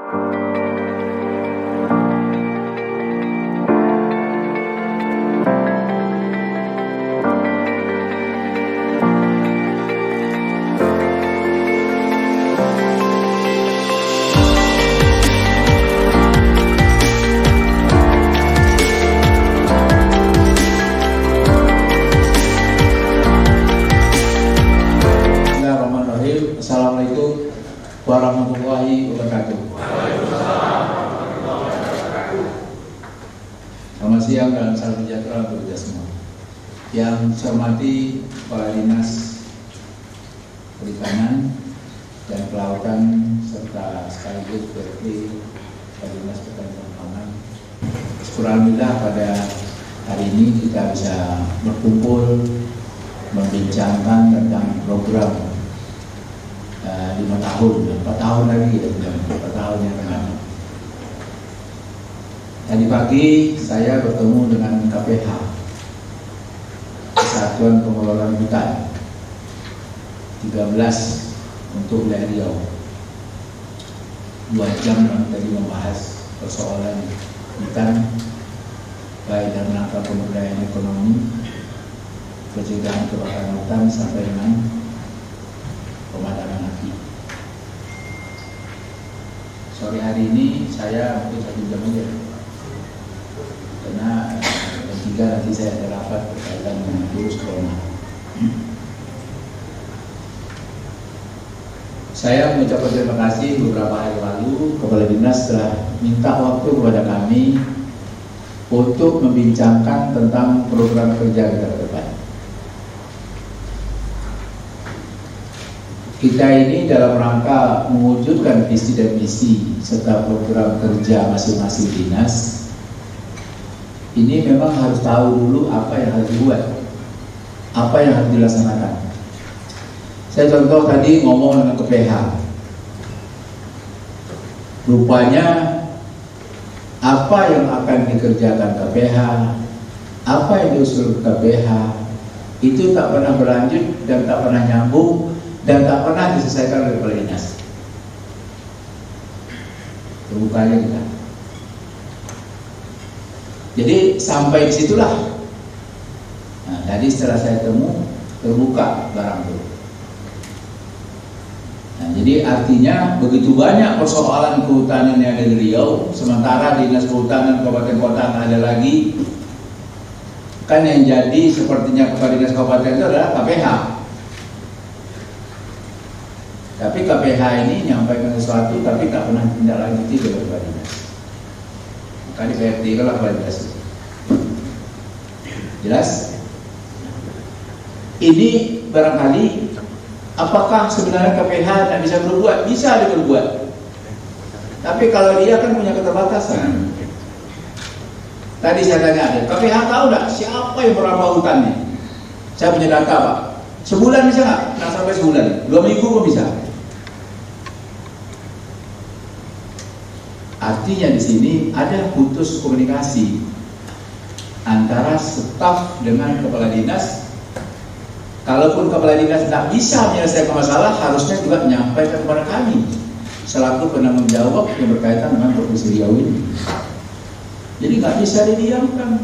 Assalamualaikum warahmatullahi wabarakatuh. Selamat siang dan salam sejahtera untuk kita semua. Yang saya hormati Kepala Dinas Perikanan dan Kelautan serta sekaligus PRT Kepala Dinas Pertanian Pangan. Alhamdulillah pada hari ini kita bisa berkumpul membincangkan tentang program 5 tahun, 4 tahun lagi ya, 4 tahun yang akan datang. Tadi pagi saya bertemu dengan KPH, Kesatuan Pengelolaan Hutan 13 untuk wilayah Riau. 2 jam kami tadi membahas persoalan hutan, baik dalam rangka pemberdayaan ekonomi, pencegahan kebakaran hutan sampai dengan pemadaman api. Sore hari ini saya mungkin 1 jam aja, karena jam 3 nanti saya ada rapat berkaitan dengan virus corona. Saya mengucapkan terima kasih beberapa hari lalu Kepala Dinas telah minta waktu kepada kami untuk membincangkan tentang program kerja kita ke depan. Kita ini dalam rangka mewujudkan visi dan misi serta program kerja masing-masing dinas. Ini memang harus tahu dulu apa yang harus dibuat, apa yang harus dilaksanakan. Saya contoh tadi ngomong dengan KPH. Rupanya apa yang akan dikerjakan KPH, apa yang diusul KPH, itu tak pernah berlanjut dan tak pernah nyambung dan tak pernah diselesaikan oleh Kepala Dinas. Terbukanya kita. Jadi sampai disitulah. Nah, tadi setelah saya terbuka barang itu. Nah, jadi artinya begitu banyak persoalan kehutanan yang ada di Riau, sementara Dinas Kehutanan Kabupaten Kota ada lagi. Kan yang jadi sepertinya Kepala Dinas Kabupaten itu adalah KPH. Tapi KPH ini menyampaikan sesuatu tapi tak pernah tindak lanjuti oleh Kepala Dinas. Maka di PRT itulah Kepala Dinas. Jelas? Ini barangkali apakah sebenarnya KPH tidak bisa berbuat? Bisa dia berbuat. Tapi kalau dia kan punya keterbatasan. Tadi saya tanya, KPH tahu nggak siapa yang merambah hutannya? Saya punya data, Pak. Sebulan bisa nggak? Nggak sampai sebulan. 2 minggu pun bisa. Artinya di sini ada putus komunikasi antara staf dengan kepala dinas. Kalaupun kepala dinas tidak bisa menyelesaikan masalah, harusnya juga menyampaikan kepada kami selaku penanggung jawab yang berkaitan dengan Provinsi Riau ini. Jadi nggak bisa didiamkan.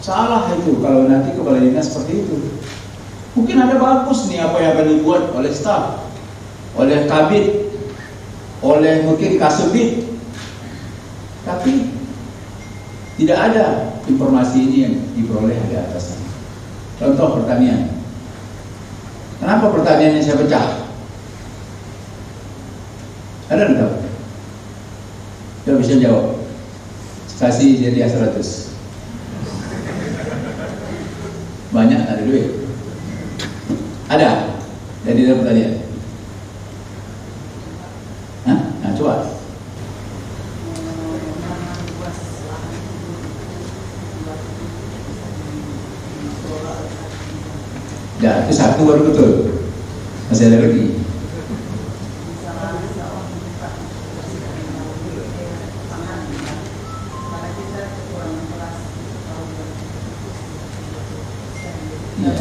Salah itu kalau nanti kepala dinas seperti itu. Mungkin ada bagus nih apa yang akan dibuat oleh staf, oleh kabit, oleh mungkin kasubit, tapi tidak ada informasi ini yang diperoleh di atas. Contoh pertanian. Kenapa pertaniannya saya pecah? Ada enggak? Tidak bisa jawab. Kasih jadi 100. Banyak ada duit. Ada dari dalam pertanian. Hah? Nah, coba. Ya, itu satu baru betul. Masih ada lagi. Ya.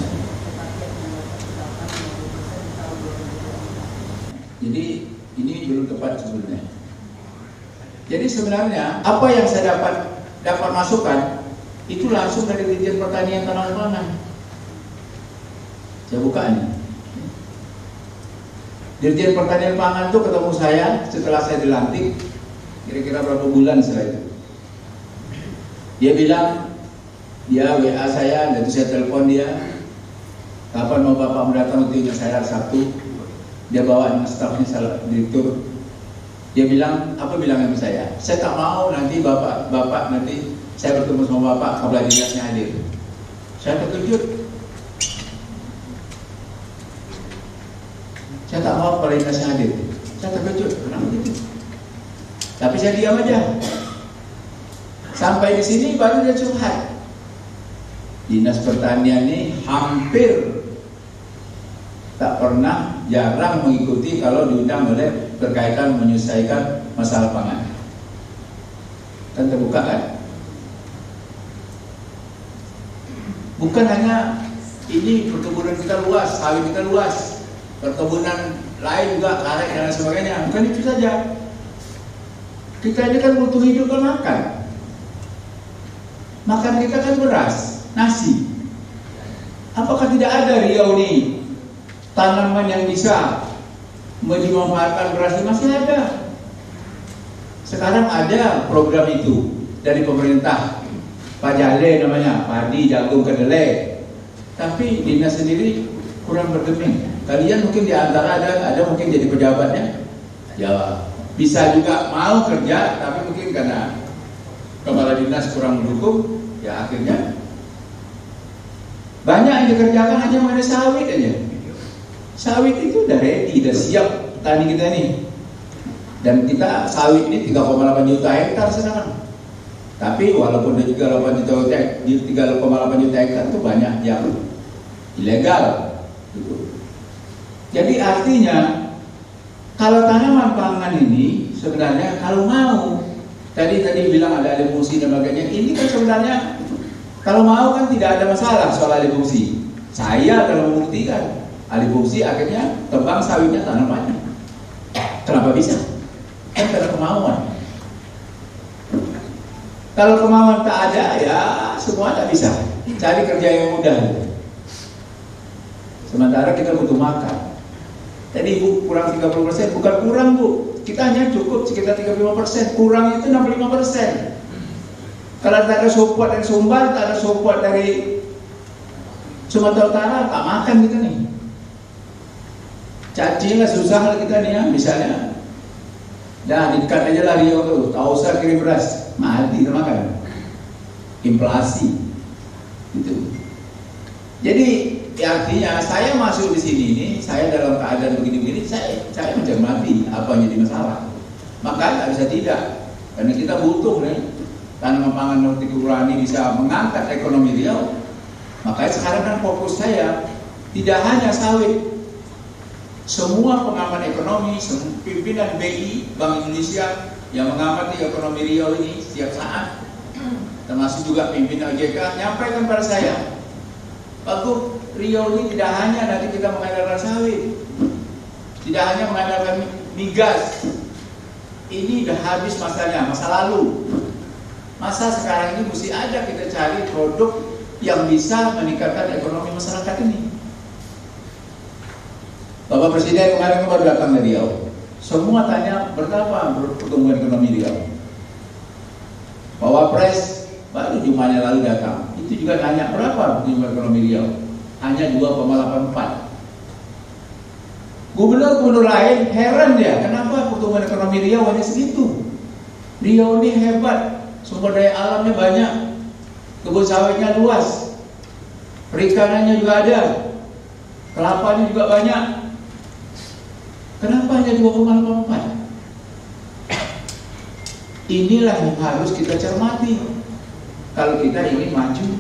Jadi ini belum tepat sebenarnya. Jadi sebenarnya apa yang saya dapat masukan itu langsung dari Dirjen Pertanian Tanaman Pangan. Saya buka ini. Dirjen Pertanian Pangan itu ketemu saya setelah saya dilantik, kira-kira berapa bulan setelah itu. Dia bilang, dia WA saya, dan itu saya telepon dia, kapan mau Bapak mendatang untuk saya Sabtu. Dia bawa dengan stafnya, direktur. Dia bilang, apa bilangnya sama saya tak mau nanti bapak nanti saya bertemu sama Bapak, kepala dinasnya hadir. Saya terkejut. Saya tak mau kepala dinasnya hadir. Saya terkejut, kenapa gitu? Tapi saya diam aja. Sampai di sini baru dia curhat. Dinas Pertanian ini hampir tak pernah, jarang mengikuti kalau diundang oleh berkaitan menyelesaikan masalah pangan. Kan terbuka kan? Bukan hanya ini, perkebunan kita luas, sawit kita luas, perkebunan lain juga, karet dan sebagainya. Bukan itu saja. Kita ini kan butuh hidup kan makan. Makan kita kan beras, nasi. Apakah tidak ada Riau ini tanaman yang bisa dimanfaatkan beras? Masih ada. Sekarang ada program itu dari pemerintah, Pajale namanya, padi, jagung, kedelai. Tapi dinas sendiri kurang bergeming. Kalian mungkin di antara ada mungkin jadi pejabatnya, ya bisa juga mau kerja, tapi mungkin karena kepala dinas kurang mendukung, ya akhirnya banyak yang dikerjakan hanya mengenai sawit aja. Sawit itu udah ready, udah siap petani kita nih. Dan kita sawit ini 3,8 juta hektar sekarang. Tapi walaupun ada juga 3,8 juta hektar itu banyak yang ilegal. Jadi artinya kalau tanaman pangan ini sebenarnya kalau mau, tadi bilang ada alih fungsi dan sebagainya, ini kan sebenarnya kalau mau kan tidak ada masalah soal alih fungsi. Saya akan membuktikan alih fungsi akhirnya tebang sawitnya tanamannya. Kenapa bisa? Kan karena kemauan. Kalau kemauan tak ada, ya semua tak bisa. Cari kerja yang mudah. Sementara kita butuh makan. Tadi Bu kurang 30%, bukan kurang Bu. Kita hanya cukup sekitar 35%, kurang itu 65%. Kalau tak ada support dari Sumbar, tak ada support dari Sumatera Utara, tak makan kita nih. Cacing lah susah lah kita nih ya, misalnya. Dah dekat aja lah Riau tuh, tak usah kirim beras, mati kita makan. Inflasi, gitu. Jadi ya, artinya saya masuk di sini ini, saya dalam keadaan begini-begini, saya mencermati apa yang jadi masalah. Maka tak bisa tidak, karena kita butuh nih tanaman pangan hortikultura bisa mengangkat ekonomi Riau. Makanya sekarang kan fokus saya tidak hanya sawit. Semua pengamat ekonomi, pimpinan BI, Bank Indonesia yang mengamati ekonomi Riau ini setiap saat, termasuk juga pimpinan OJK, nyampaikan pada saya, Pak Gub, Riau ini tidak hanya nanti kita mengandalkan sawit, tidak hanya mengandalkan migas. Ini udah habis masanya, masa lalu. Masa sekarang ini mesti ada kita cari produk yang bisa meningkatkan ekonomi masyarakat ini. Bapak Presiden kemarin baru datang ke Riau. Semua tanya berapa pertumbuhan ekonomi Riau. Pak Wapres baru Jumatnya lalu datang. Itu juga nanya berapa pertumbuhan ekonomi Riau. Hanya 2,84. Gubernur-gubernur lain heran dia, kenapa pertumbuhan ekonomi Riau hanya segitu. Riau ini hebat, sumber daya alamnya banyak, kebun sawitnya luas, perikanannya juga ada, kelapanya juga banyak. Kenapa hanya 2,84? Inilah yang harus kita cermati. Kalau kita ingin maju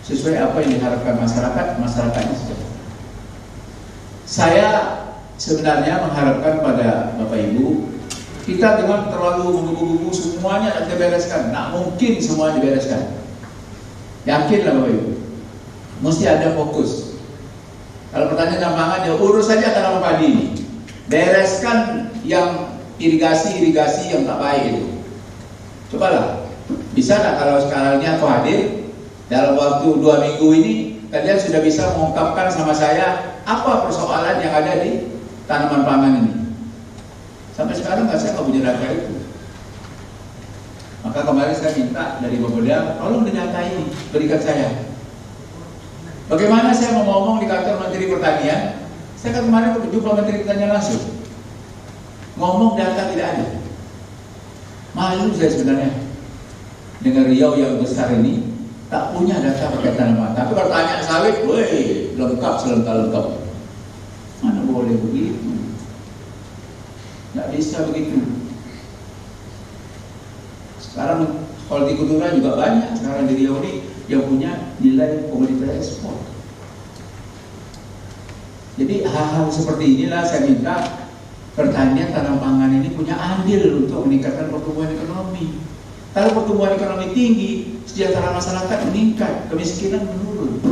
sesuai apa yang diharapkan masyarakatnya sejahtera. Saya sebenarnya mengharapkan pada Bapak Ibu, kita dengan terlalu menggebu-gebu semuanya kita bereskan. Nah, mungkin semua dibereskan. Yakinlah Bapak Ibu, mesti ada fokus. Kalau pertanyaan pangan, ya urus saja tanaman padi ini. Bereskan yang irigasi yang tak baik itu. Cobalah, bisa nggak kalau sekarang ini aku hadir dalam waktu 2 minggu ini, kalian sudah bisa mengungkapkan sama saya apa persoalan yang ada di tanaman pangan ini. Sampai sekarang saya nggak punya data itu. Maka kemarin saya minta dari Bapeda, tolong data ini berikan saya. Bagaimana saya mau ngomong di kantor Menteri Pertanian? Saya kan kemarin berjumpa Menteri Pertanian langsung. Ngomong data tidak ada. Malu saya sebenarnya dengan Riau yang besar ini tak punya data pakai tanaman. Tapi kalau tanya sawit, woi, lengkap selengkap-lengkap. Mana boleh begitu? Nggak bisa begitu. Sekarang hortikultura juga banyak sekarang di Riau ini yang punya nilai komoditas ekspor. Jadi hal-hal seperti inilah saya minta pertanian tanam pangan ini punya andil untuk meningkatkan pertumbuhan ekonomi. Kalau pertumbuhan ekonomi tinggi, sejahtera masyarakat meningkat, kemiskinan menurun.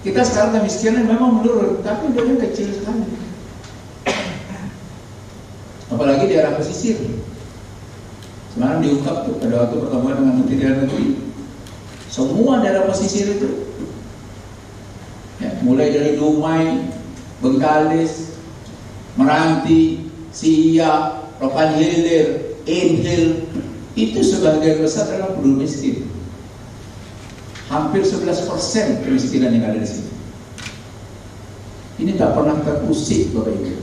Kita sekarang kemiskinan memang menurun, tapi udah kecil sekali. Apalagi di daerah pesisir. Semalam diungkap tuh pada waktu pertemuan dengan Menteri Dalam Negeri. Semua daerah pesisir itu, ya, mulai dari Dumai, Bengkalis, Meranti, Siak, Rokan Hilir, Inhil, itu sebagian besar adalah penduduk miskin. Hampir 11% kemiskinan yang ada di sini. Ini tak pernah terusik, Bapak Ibu.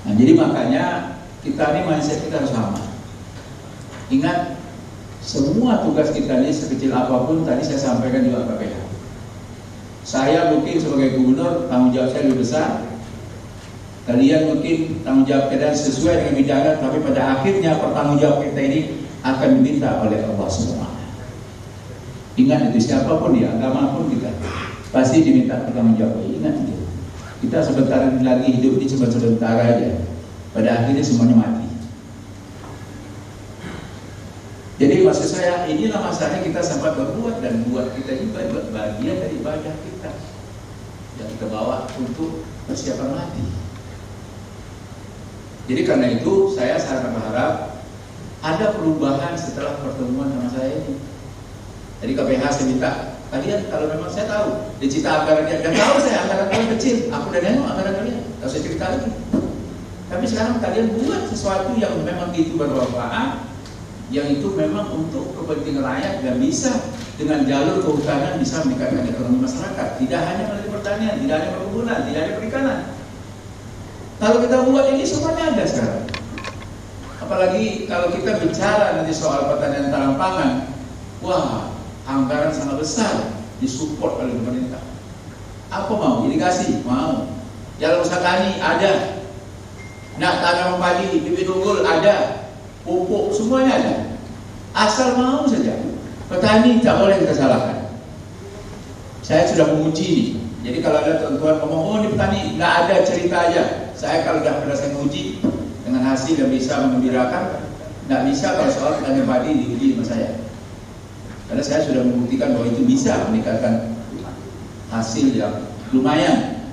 Nah, jadi makanya kita ini mindset kita harus sama. Ingat, semua tugas kita ini sekecil apapun tadi saya sampaikan juga KPH. Saya mungkin sebagai gubernur tanggung jawab saya lebih besar. Kalian mungkin tanggung jawab kalian sesuai dengan bidangnya, tapi pada akhirnya pertanggung jawab kita ini akan diminta oleh Allah SWT. Ingat itu, siapapun ya, agama pun kita pasti diminta pertanggung jawab. Ingat itu. Kita sebentar lagi hidup ini cuma sebentar aja. Pada akhirnya semuanya mati. Jadi maksud saya, inilah masanya kita sempat berbuat, dan buat kita juga buat bagian dari ibadah kita yang kita bawa untuk persiapan mati. Jadi karena itu saya sangat berharap ada perubahan setelah pertemuan sama saya ini. Jadi KPH saya minta, kalian kalau memang saya tahu dicita anggarannya, dan tahu saya anggaran kalian kecil, aku dan Neno anggaran kalian, tak usah cerita lagi. Tapi sekarang kalian buat sesuatu yang memang itu bermanfaat, yang itu memang untuk kepentingan rakyat dan bisa dengan jalur kehutanan bisa meningkatkan ekonomi masyarakat. Tidak hanya melalui pertanian, tidak hanya perkebunan, tidak hanya perikanan. Kalau kita buat ini semuanya ada sekarang. Apalagi kalau kita bicara nanti soal pertanian tanam pangan, wah, anggaran sangat besar disupport oleh pemerintah. Apa mau? Irigasi? Mau. Jalan usaha tani? Ada. Nak tanam padi, bibit unggul? Ada. Pupuk? Semuanya ada. Asal mau saja. Petani tak boleh kita salahkan. Saya sudah menguji nih. Jadi kalau ada tuan-tuan ngomong, oh ini petani, nggak ada, cerita aja. Saya kalau sudah pernah saya menguji dengan hasil yang bisa mengembirakan, nggak bisa kalau soal petani padi diuji sama saya. Karena saya sudah membuktikan bahwa itu bisa meningkatkan hasil yang lumayan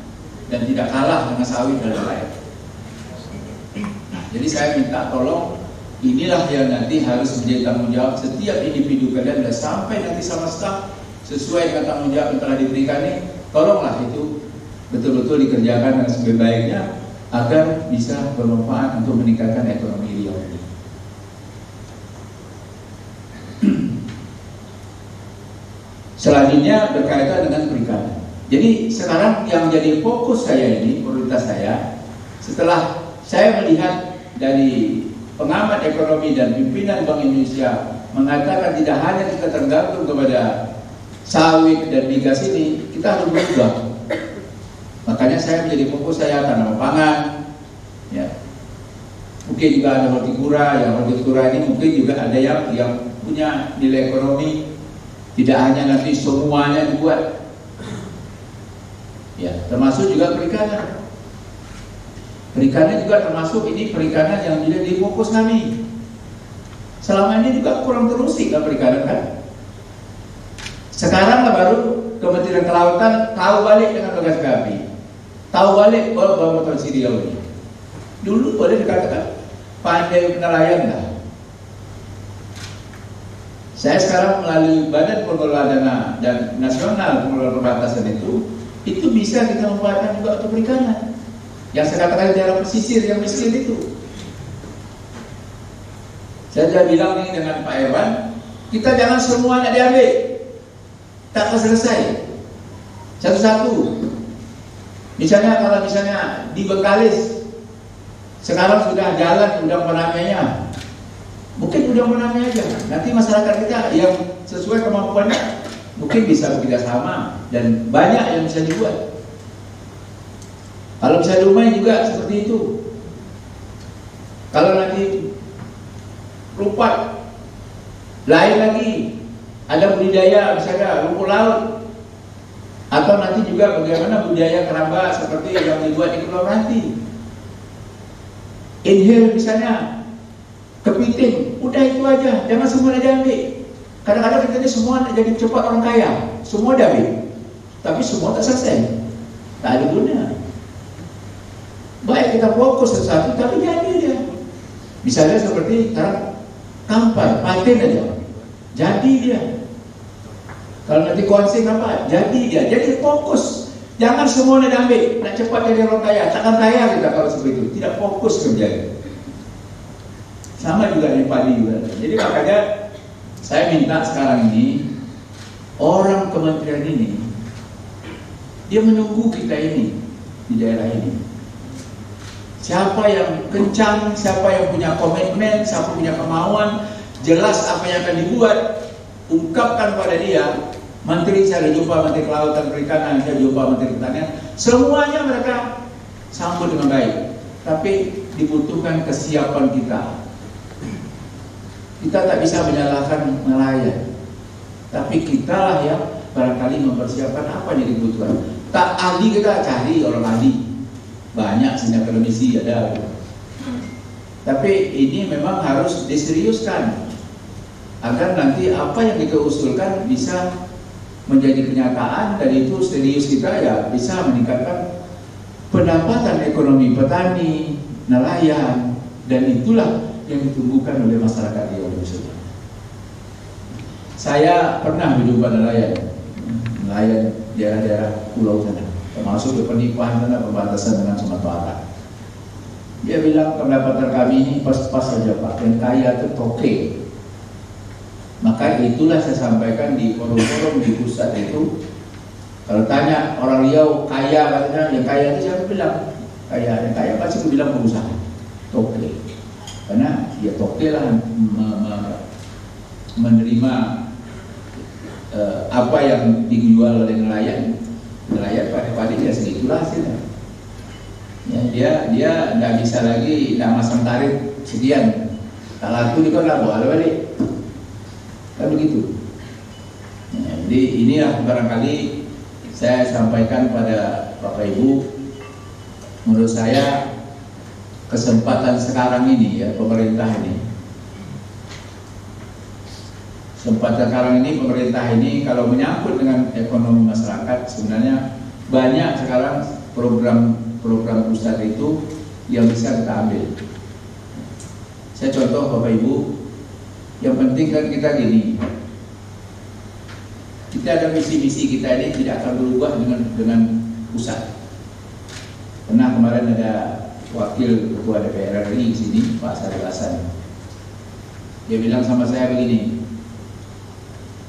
dan tidak kalah dengan sawit dan lain-lain. Jadi saya minta tolong, inilah yang nanti harus menjadi tanggung jawab setiap individu kalian, dan sampai nanti sama staf sesuai dengan tanggung jawab yang telah diberikan ini, tolonglah itu betul-betul dikerjakan dengan sebaik-baiknya agar bisa bermanfaat untuk meningkatkan ekonomi Riau ini. Selanjutnya berkaitan dengan perikanan. Jadi sekarang yang jadi fokus saya ini, prioritas saya, setelah saya melihat dari pengamat ekonomi dan pimpinan Bank Indonesia mengatakan tidak hanya kita tergantung kepada sawit dan migas ini, kita harus berubah. Makanya saya menjadi fokus saya tanaman pangan, ya. Mungkin juga ada hortikultura, yang hortikultura ini mungkin juga ada yang punya nilai ekonomi, tidak hanya nanti semuanya dibuat, ya, termasuk juga perikanan. Perikanan juga termasuk ini perikanan yang menjadi fokus kami. Selama ini juga kurang terusik kan perikanan kan. Sekarang lah baru Kementerian Kelautan tahu balik dengan tugas kami, tahu balik bahwa potensi Riau ini. Dulu boleh dikatakan pandai nelayan lah, Saya sekarang melalui Badan Pengelola Dana dan Nasional Pengelola Perbatasan itu bisa kita manfaatkan juga untuk perikanan. Yang saya katakan daerah pesisir yang miskin itu. Saya sudah bilang nih dengan Pak Irwan, kita jangan semuanya diambil, tak akan selesai. Satu-satu. Misalnya kalau di Bengkalis sekarang sudah jalan udang fanamenya. Mungkin udah menanya aja. Nanti masyarakat kita yang sesuai kemampuannya mungkin bisa bekerja sama dan banyak yang bisa dibuat. Kalau bisa di rumah juga seperti itu. Kalau nanti lupa lain lagi ada budidaya misalnya rumput laut, atau nanti juga bagaimana budidaya keramba seperti yang dibuat di Kepulauan Meranti. Inhale misalnya kepiting, udah itu aja, jangan semua diambil. Kadang-kadang kita ini semua jadi cepat orang kaya, semua diambil, tapi semua tak selesai, tak ada guna. Baik kita fokus satu-satu, tapi jadi dia. Misalnya seperti sekarang kampai, paten aja, jadi dia. Kalau nanti konsing apa, jadi dia. Jadi fokus, jangan semua diambil, nak cepat jadi orang kaya, takkan kaya kita kalau seperti itu, tidak fokus kerjanya. Sama juga di padi juga. Jadi makanya saya minta sekarang ini orang kementerian ini dia menunggu kita ini di daerah ini. Siapa yang kencang, siapa yang punya komitmen, siapa punya kemauan, jelas apa yang akan dibuat, ungkapkan pada dia. Menteri saya jumpa Menteri Kelautan Perikanan, saya jumpa Menteri Pertanian, semuanya mereka sambut dengan baik. Tapi dibutuhkan kesiapan kita. Kita tak bisa menyalahkan nelayan, tapi kita lah yang barangkali mempersiapkan apa yang dibutuhkan. Tak ahli kita cari orang ahli, banyak sini akademisi ada. Tapi ini memang harus diseriuskan agar nanti apa yang kita usulkan bisa menjadi kenyataan, dan itu serius kita ya bisa meningkatkan pendapatan ekonomi petani, nelayan, dan itulah yang ditumbuhkan oleh masyarakat di Indonesia. Saya pernah berjumpa nelayan daerah-daerah pulau sana, termasuk di Penipuan sana, perbatasan dengan Sumatera Barat. Dia bilang pendapatan kami ini pas-pas saja Pak, yang kaya itu toke. Maka itulah saya sampaikan di forum-forum di pusat itu. Kalau tanya orang Riau kaya, katanya yang kaya itu siapa bilang kaya, yang kaya pasti bilang pengusaha toke. Karena dia toke lah menerima apa yang dijual oleh nelayan pada dia segitulah hasilnya. Ya, dia nggak bisa lagi nggak masang tarif sekian, tak laku juga nggak boleh balik, kan begitu. Jadi inilah barangkali saya sampaikan pada Bapak Ibu, menurut saya kesempatan sekarang ini ya pemerintah ini, kesempatan sekarang ini pemerintah ini kalau menyangkut dengan ekonomi masyarakat, sebenarnya banyak sekarang program pusat itu yang bisa kita ambil. Saya contoh Bapak Ibu, yang penting kan kita gini, kita ada misi-misi kita ini tidak akan berubah dengan pusat. Pernah kemarin ada Wakil Ketua DPR RI di sini, Pak Sarif Hasan. Dia bilang sama saya begini,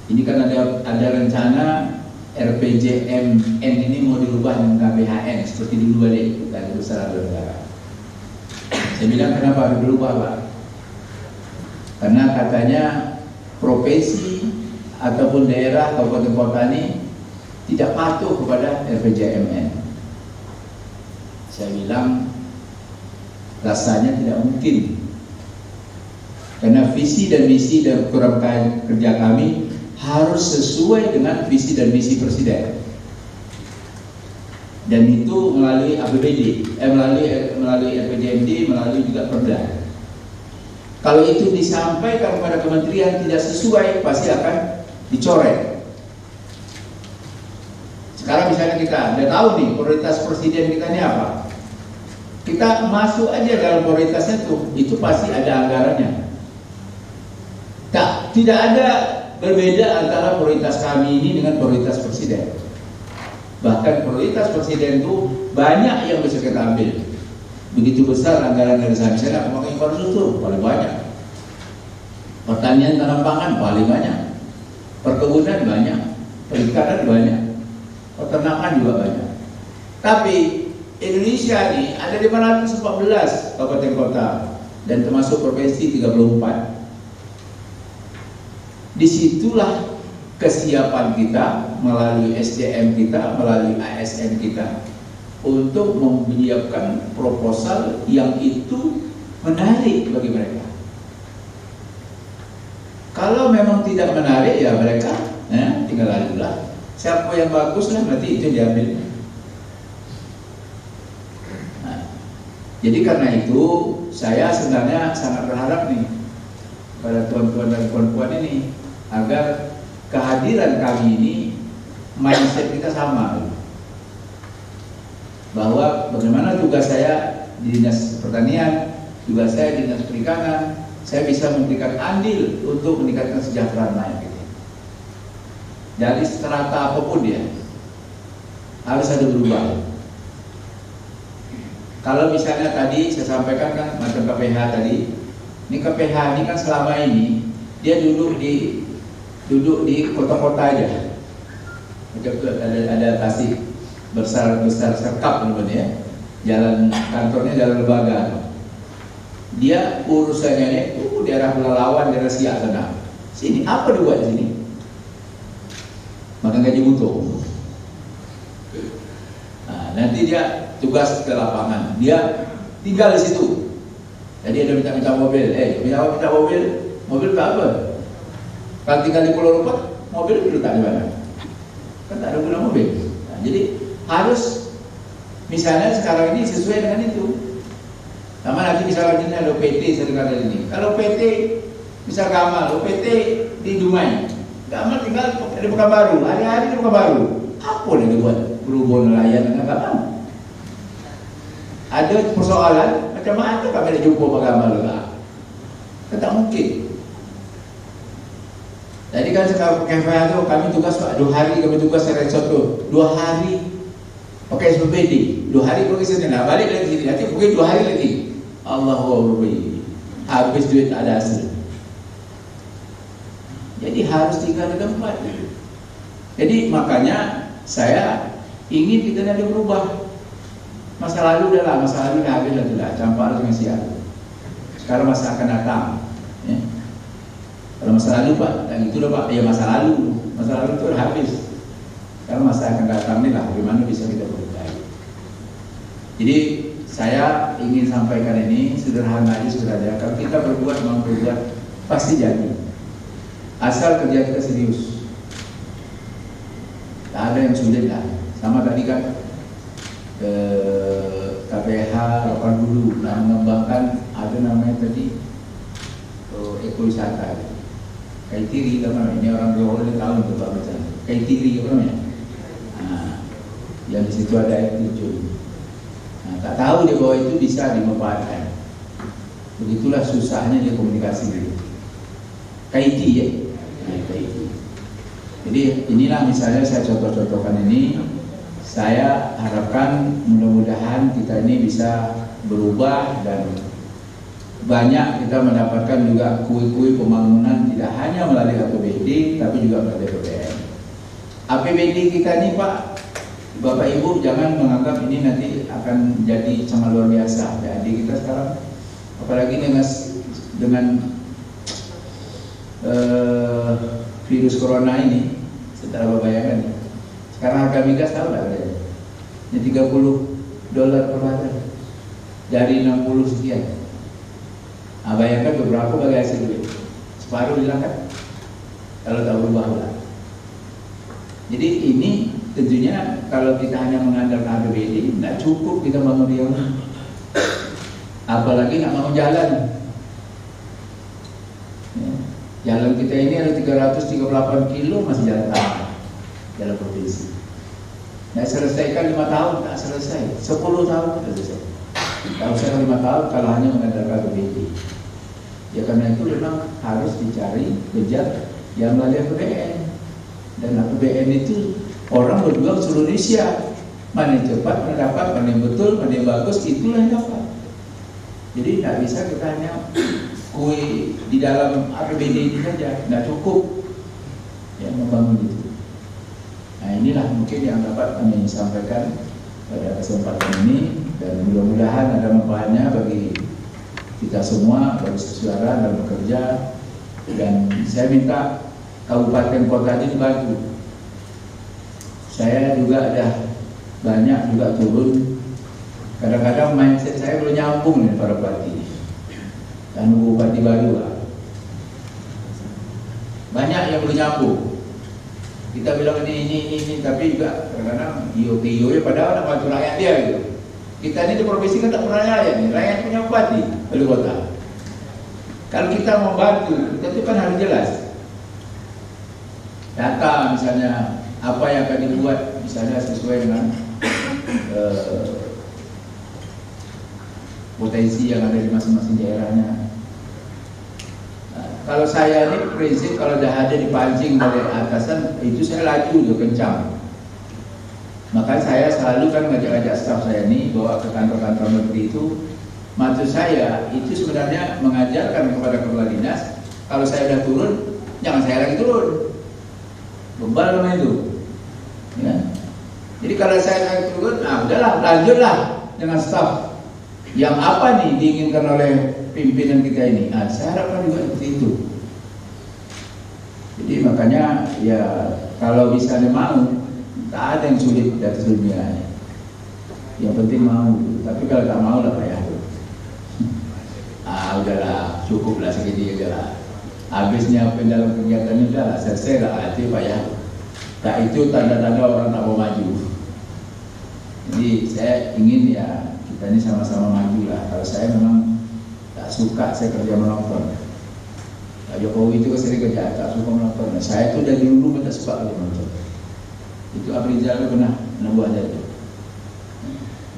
ini kan ada rencana RPJMN ini mau dirubah dengan KBHN seperti dulu balik dari besar negara. Saya bilang kenapa harus berubah Pak? Karena katanya provinsi ataupun daerah kabupaten kota ini tidak patuh kepada RPJMN. Saya bilang rasanya tidak mungkin, karena visi dan misi dan program kerja kami harus sesuai dengan visi dan misi Presiden, dan itu melalui APBD, melalui RPJMD, melalui juga Perda. Kalau itu disampaikan kepada kementerian tidak sesuai, pasti akan dicoret. Sekarang misalnya kita udah tahu nih prioritas Presiden kita ini apa, kita masuk aja dalam prioritasnya itu pasti ada anggarannya. Tidak ada berbeda antara prioritas kami ini dengan prioritas presiden. Bahkan prioritas presiden itu banyak yang bisa kita ambil. Begitu besar anggaran dari saya, misalnya pemakai infrastruktur paling banyak, pertanian tanam pangan paling banyak, perkebunan banyak, perikanan banyak, peternakan juga banyak. Tapi Indonesia ini ada 514 kabupaten kota dan termasuk provinsi 34. Disitulah kesiapan kita melalui SDM kita, melalui ASN kita untuk menyiapkan proposal yang itu menarik bagi mereka. Kalau memang tidak menarik ya mereka tinggal lalulah. Siapa yang bagus lah nanti itu diambil. Nah, jadi karena itu saya sebenarnya sangat berharap nih pada tuan-tuan dan puan-puan ini agar kehadiran kami ini mindset kita sama, bahwa bagaimana tugas saya di Dinas Pertanian, tugas saya di Dinas Perikanan, saya bisa memberikan andil untuk meningkatkan kesejahteraan rakyat kita. Dari strata apapun dia harus ada berubah. Kalau misalnya tadi saya sampaikan kan macam KPH tadi, ini KPH ini kan selama ini dia duduk di kota-kota aja. Ada tasik besar serkap namanya ya. Jalan kantornya jalan lembaga. Dia urusannya itu daerah Pelalawan, daerah Siak sana. Sini apa dibuat di sini? Makan gaji butuh. Nah, nanti dia tugas ke lapangan, dia tinggal di situ. Jadi ada minta mobil, minta mobil tak apa? Kalau tinggal di Pulau Lombok, mobil itu tak di mana? Kan tak ada guna mobil. Nah, jadi harus misalnya sekarang ini sesuai dengan itu. Sama nanti misalnya ini ada PT sedengar ini. Kalau PT misal Gamal, PT di Dumai, Gamal tinggal di Pekanbaru, hari-hari di Pekanbaru. Apa yang dibuat berhubung nelayan dengan Gamal? Ada persoalan macam mana kami nak jumpa Pak Gamal juga? Kan tak mungkin. Jadi kan sekarang KFH tu kami tugas 2 hari kami tugas resort tu 2 hari pakai SPPD 2 hari pergi sana balik lagi sini nanti pergi 2 hari lagi. Allahu Akbar, habis duit tak ada hasil. Jadi harus tinggal di tempat. Jadi makanya saya ingin kita ada berubah. Masa lalu dah lah, masa lalu dah habis lah, campur dengan siap. Sekarang masa akan datang. Ya. Kalau masa lalu Pak, dan itu lah Pak, ya masa lalu itu dah habis. Sekarang masa akan datang ni lah, bagaimana bisa kita berubah. Jadi saya ingin sampaikan ini sederhana aja saudara. Kalau kita berbuat, mau berbuat, pasti jadi. Asal kerja kita serius. Tak ada yang sulit lah. Sama tadi kan KPH lakukan dulu, nah mengembangkan ada namanya tadi ekowisata. Kaitiri apa namanya? Ini orang Johor ini tahu untuk apa macam. Kaitiri apa namanya? Nah, yang di situ ada air terjun. Nah, tak tahu dia bahwa itu bisa dimanfaatkan. Begitulah susahnya dia komunikasi dulu. Kaiti ya. Nah, Kaiti. Jadi inilah misalnya saya contoh-contohkan ini. Saya harapkan mudah-mudahan kita ini bisa berubah dan banyak kita mendapatkan juga kui-kui pembangunan tidak hanya melalui APBD tapi juga melalui APBN. APBD kita ini Pak, Bapak Ibu jangan menganggap ini nanti akan jadi sangat luar biasa. Jadi kita sekarang apalagi dengan virus corona ini, setelah bayangkan sekarang harga migas tahu tak ada? Ini $30 per barel dari 60 sekian. Nah, bayangkan beberapa bagi hasil duit. Separuh hilang kan? Kalau tak berubah pula. Jadi ini tentunya kalau kita hanya mengandalkan APBD tidak cukup kita bangun dia. Apalagi nak bangun jalan. Ya. Jalan kita ini ada 338 kilo masih jalan taman. Dalam provinsi. Nah, selesaikan 5 tahun tak selesai, 10 tahun tak selesai. Tak usah 5 tahun kalau hanya mengandalkan APBD. Ya karena itu memang harus dicari, kejar yang melalui APBN. Dan APBN itu orang berjuang seluruh Indonesia. Mana yang cepat, mana dapat, mana yang betul, mana yang bagus, itulah yang dapat. Jadi tidak bisa kita hanya kue di dalam APBD ini saja, tidak cukup yang membangun itu. Nah inilah mungkin yang dapat kami sampaikan pada kesempatan ini, dan mudah-mudahan ada manfaatnya bagi kita semua, bagi saudara dalam bekerja. Dan saya minta kabupaten kota ini dibantu. Saya juga ada banyak juga turun. Kadang-kadang mindset saya belum nyambung nih para bupati. Dan bupati baru lah. Banyak yang belum nyambung. Kita bilang ini, tapi juga kadang-kadang iyo ya padahal nak bantu rakyat dia gitu. Kita ini di provinsi kan tak pernah rakyat nih, rakyat punya bupati, wali kota. Kalau kita mau bantu, kita itu kan harus jelas. Data misalnya apa yang akan dibuat, misalnya sesuai dengan potensi yang ada di masing-masing daerahnya. Kalau saya ini prinsip kalau dah ada dipancing dari atasan itu saya laju juga kencang. Maka saya selalu kan ngajak-ngajak staf saya ini bawa ke kantor-kantor negeri itu. Maksud saya itu sebenarnya mengajarkan kepada kepala dinas, kalau saya udah turun jangan saya lagi turun, bebal sama itu. Ya. Jadi kalau saya lagi turun, udahlah lanjutlah dengan staf. Yang apa nih diinginkan oleh pimpinan kita ini? Saya harapkan juga seperti itu. Jadi makanya ya kalau misalnya mau, tak ada yang sulit di atas dunia. Yang penting mau. Tapi kalau tak mau lah payah. Udahlah, cukuplah segini aja lah. Habisnya apa dalam kegiatannya udahlah, selesai lah. Itu payah. Tak itu tanda-tanda orang tak mau maju. Jadi saya ingin ya kita ini sama-sama maju lah. Kalau saya memang tak suka saya kerja menonton. Pak Jokowi itu sering kerja tak suka menonton. Nah, saya itu dari dulu tak suka kerja menonton. Itu Abrizal pernah buat aja itu.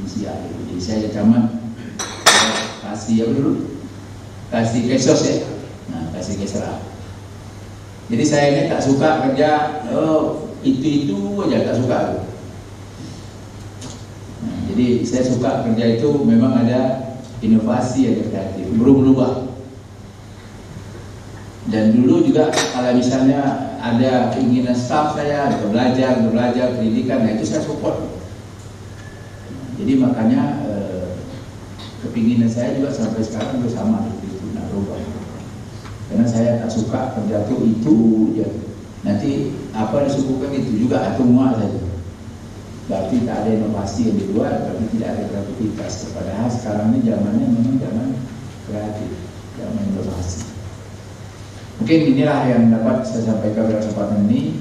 Jadi saya camat kasih apa dulu? Kasih kesos ya. Nah, kasih kesera. Jadi saya ini tak suka kerja itu aja tak suka. Jadi saya suka kerja itu memang ada inovasi, ada kreatif, berubah. Dan dulu juga kalau misalnya ada keinginan staf saya belajar pendidikan, nah itu saya support. Jadi makanya kepinginan saya juga sampai sekarang juga sama itu, nak berubah. Karena saya tak suka kerja itu ya. Nanti apa disuguhkan itu juga atau muak saja. Berarti tak ada inovasi yang di luar, berarti tidak ada kreativitas. Padahal sekarang ini zamannya memang zaman kreatif, zaman inovasi. Mungkin inilah yang dapat saya sampaikan pada kesempatan ini.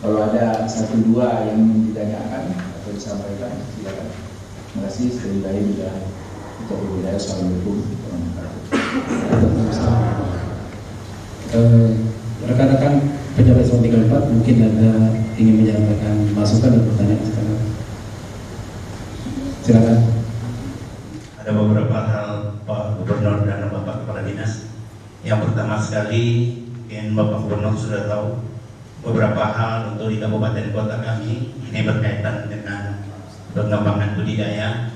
Kalau ada satu dua yang ingin ditanyakan atau disampaikan, silakan. Terima kasih. Sekali lagi bila kita berbeda. Assalamualaikum warahmatullahi wabarakatuh. Rekan-rekan pejabat eselon 34 mungkin ada ingin menyampaikan masukan dan pertanyaan sekarang. Silakan. Ada beberapa hal Pak Gubernur dan Bapak Kepala Dinas. Yang pertama sekali, mungkin Bapak Gubernur sudah tahu beberapa hal untuk di kabupaten kota kami ini berkaitan dengan pengembangan budidaya.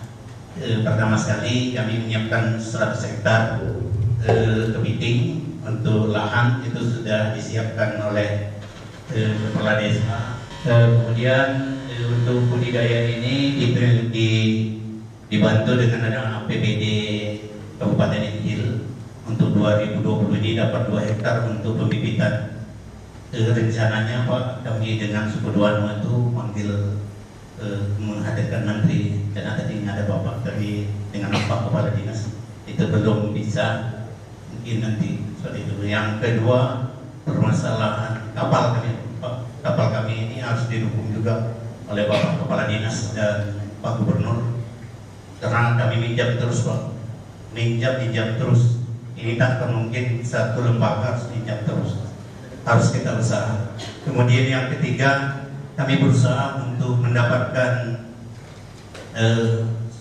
Pertama sekali kami menyiapkan 100 hektar kepiting untuk lahan, itu sudah disiapkan oleh kepala desa. Kemudian untuk budidaya ini dibantu dengan adanya APBD Kabupaten Injil. Untuk 2020 ini dapat 2 hektar untuk pembibitan. Rencananya Pak, kami dengan suku Duano itu manggil menghadirkan menteri, dan tadi ada Bapak tadi dengan Pak Kepala Dinas, itu belum bisa, mungkin nanti seperti itu. Yang kedua, permasalahan kapal kami Pak. Kapal kami ini harus didukung juga oleh Bapak Kepala Dinas dan Pak Gubernur, karena kami minjam terus Pak, minjam terus. Ini tak mungkin satu lembaga harus minjam terus, harus kita usaha. Kemudian yang ketiga, kami berusaha untuk mendapatkan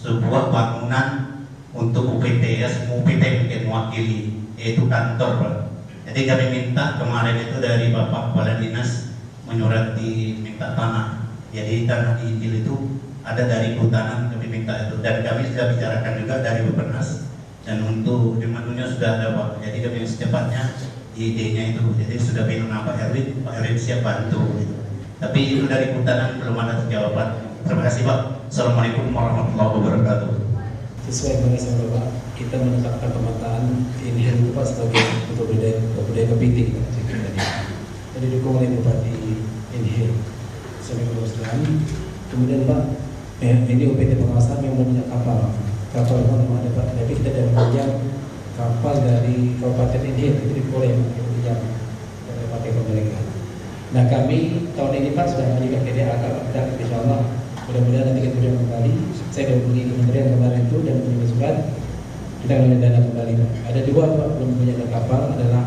sebuah bangunan untuk UPT, ya semua UPT mungkin mewakili, yaitu kantor Pak. Jadi kami minta kemarin itu dari Bapak Kepala Dinas menyurati minta tanah. Jadi tanah di Injil itu ada dari kehutanan, kami minta itu, dan kami sudah bicarakan juga dari Bapenas, dan untuk di Madunya sudah ada Pak. Jadi kami secepatnya idenya itu, jadi sudah bilang Pak Erwin siap bantu gitu. Tapi itu dari kehutanan belum ada jawaban. Terima kasih Pak. Assalamualaikum warahmatullahi wabarakatuh. Sesuai dengan sama Bapak, kita menetapkan pemetaan ini itu Pak sebagai budaya kepiting Pak. Jadi didukung oleh Bupati Inhil. Sampai kemudian, kemudian Pak, ini UPT pengawasan yang punya kapal memang ada Pak, tapi kita tidak meminjam kapal dari Kabupaten Inhil, itu boleh kita pinjam dari pakai pemerintah. Nah kami tahun ini Pak sudah mengajukan ke DAK dan insya Allah mudah-mudahan nanti kita pinjam kembali. Saya sudah pergi kementerian kemarin itu dan punya surat kita akan dana kembali Pak. Ada dua Pak belum punya kapal, adalah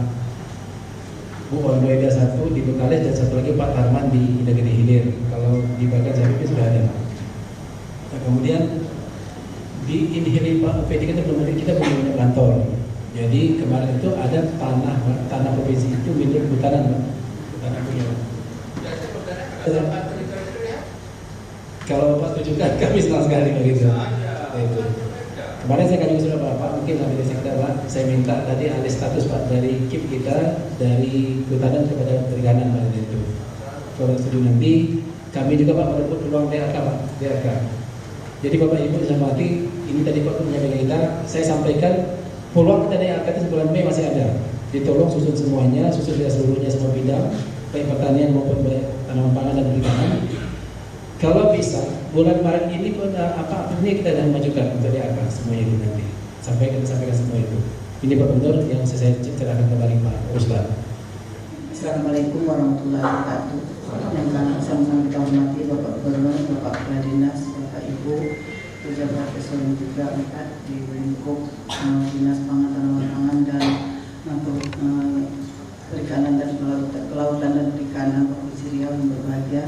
Bu Ondoida satu di Bekalis dan satu lagi Pak Tarman di Negeri Hilir. Kalau di Bagan Sapi sudah ada. Nah, kemudian di Inhil Pak UPT kita belum punya kantor. Jadi kemarin itu ada tanah provinsi itu milik hutanan Pak. Hutanan punya. Kalau Bapak setuju kan kami senang sekali begitu. Kemarin saya kasih surat Bapak, mungkin nanti sekda Pak, saya minta tadi alih status Pak dari KIP kita dari kehutanan kepada perikanan Pak itu. Kalau setuju nanti kami juga Pak merebut peluang DAK Pak, DAK. Jadi Bapak Ibu bisa mati, ini tadi Pak menyampaikan kita, saya sampaikan peluang kita DAK itu bulan Mei masih ada. Ditolong susun semuanya, susun dia seluruhnya semua bidang, baik pertanian maupun baik tanaman pangan dan perikanan. Kalau bisa, bulan Maret ini pun ini kita akan majukan untuk DAK semuanya itu nanti. Sampaikan semua itu. Ini Pak Gubernur yang saya ceritakan kembali Pak Ruslan. Assalamualaikum warahmatullahi wabarakatuh. Yang kami sama-sama kita hormati Bapak Gubernur, Bapak Kepala Dinas, Bapak Ibu, pejabat eselon 3, 4 di lingkup Dinas Pangan, Tanaman Pangan dan Perikanan dan Kelautan dan Perikanan Provinsi Riau yang berbahagia.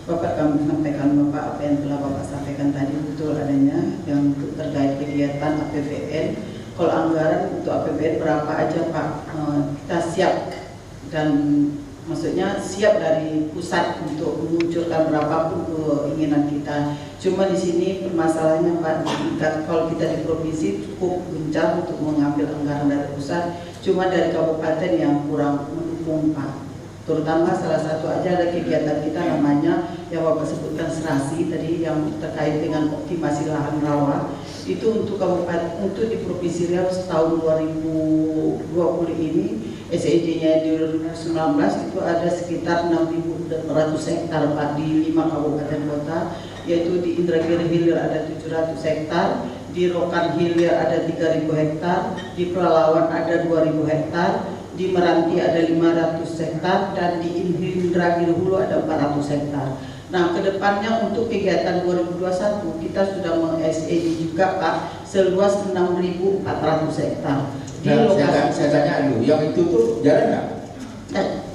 Bapak, kami sampaikan Bapak apa yang telah Bapak sampaikan tadi betul adanya yang terkait kegiatan APBN. Kalau anggaran untuk APBN berapa aja Pak, kita siap dan maksudnya siap dari pusat untuk menunjukkan berapapun keinginan kita. Cuma di sini permasalahannya Pak, kalau kita di provinsi cukup gencar untuk mengambil anggaran dari pusat, cuma dari kabupaten yang kurang mendukung Pak. Terutama salah satu aja ada kegiatan kita namanya yang Bapak sebutkan serasi tadi yang terkait dengan optimasi lahan rawa. Itu untuk kabupaten, untuk di Provinsi Riau tahun 2020 ini SEJ-nya di 2019 itu ada sekitar 6.400 hektar Pak di 5 kabupaten kota, yaitu di Indragiri Hilir ada 700 hektar, di Rokan Hilir ada 3.000 hektar, di Pelalawan ada 2.000 hektar, di Meranti ada 500 hektar, dan di Indragiri Hulu ada 400 hektar. Nah, kedepannya untuk kegiatan 2021 kita sudah meng-SED juga Pak seluas 6.400 hektar. Nah, saya tanya dulu, yang itu tuh jalan nggak?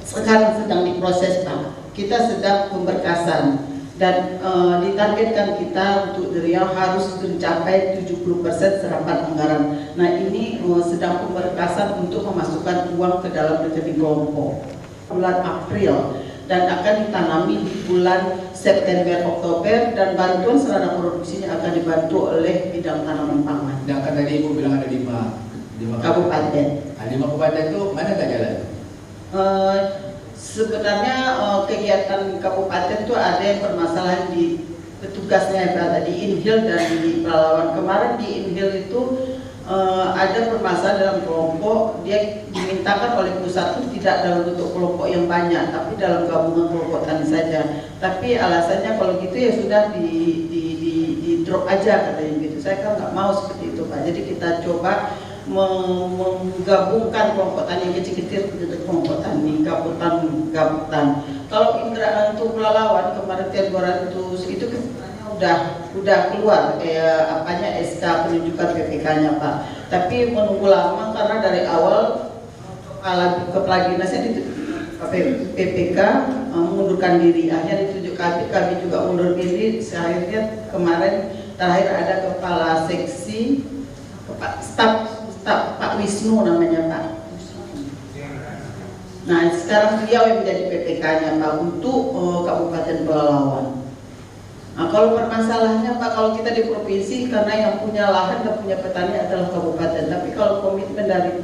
Sekarang sedang diproses Pak. Kita sedang pemberkasan dan ditargetkan kita untuk Riau harus mencapai 70% serapan anggaran. Nah ini sedang pemberkasan untuk memasukkan uang ke dalam rekening kelompok bulan April dan akan ditanami di bulan September Oktober, dan bantuan sarana produksinya akan dibantu oleh bidang tanaman pangan. Nah kan tadi Ibu bilang ada 5 kabupaten. 5 kabupaten itu mana nggak jalan? Sebenarnya kegiatan kabupaten itu ada yang permasalahan di petugasnya berada di Inhil dan di Pelalawan. Kemarin di Inhil itu ada permasalahan dalam kelompok, dia dimintakan oleh pusat itu tidak dalam bentuk kelompok yang banyak, tapi dalam gabungan kelompok tani saja. Tapi alasannya kalau gitu ya sudah di drop aja katanya gitu. Saya kan nggak mau seperti itu Pak. Jadi kita coba menggabungkan kelompok tani kecil-kecil dengan kelompok tani gabutan. Kalau untuk Pelalawan kemarin 200 itu udah keluar SK penunjukan PPK-nya Pak. Tapi menunggu lama karena dari awal Kepala Dinasnya PPK mengundurkan diri. Akhirnya ditunjuk kami juga mundur diri. Akhirnya kemarin terakhir ada Kepala Seksi Staf Pak Wisnu namanya Pak. Nah, sekarang beliau yang menjadi PPK-nya Pak untuk Kabupaten Pelalawan. Nah, kalau permasalahannya Pak, kalau kita di provinsi karena yang punya lahan dan punya petani adalah kabupaten. Tapi kalau komitmen dari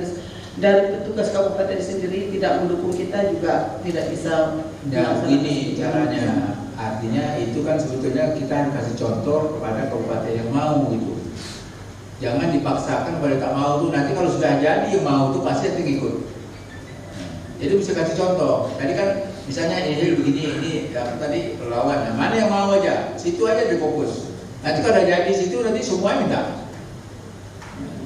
petugas kabupaten sendiri tidak mendukung, kita juga tidak bisa. Ya begini caranya, artinya itu kan sebetulnya kita harus kasih contoh kepada kabupaten yang mau gitu. Jangan dipaksakan pada tak mau tuh, nanti kalau sudah jadi yang mau tuh pasti nanti ikut. Jadi bisa kasih contoh. Tadi kan misalnya ini begini, ini tadi Pelalawan. Nah, mana yang mau aja, situ aja difokus. Nanti kalau jadi situ nanti semua minta.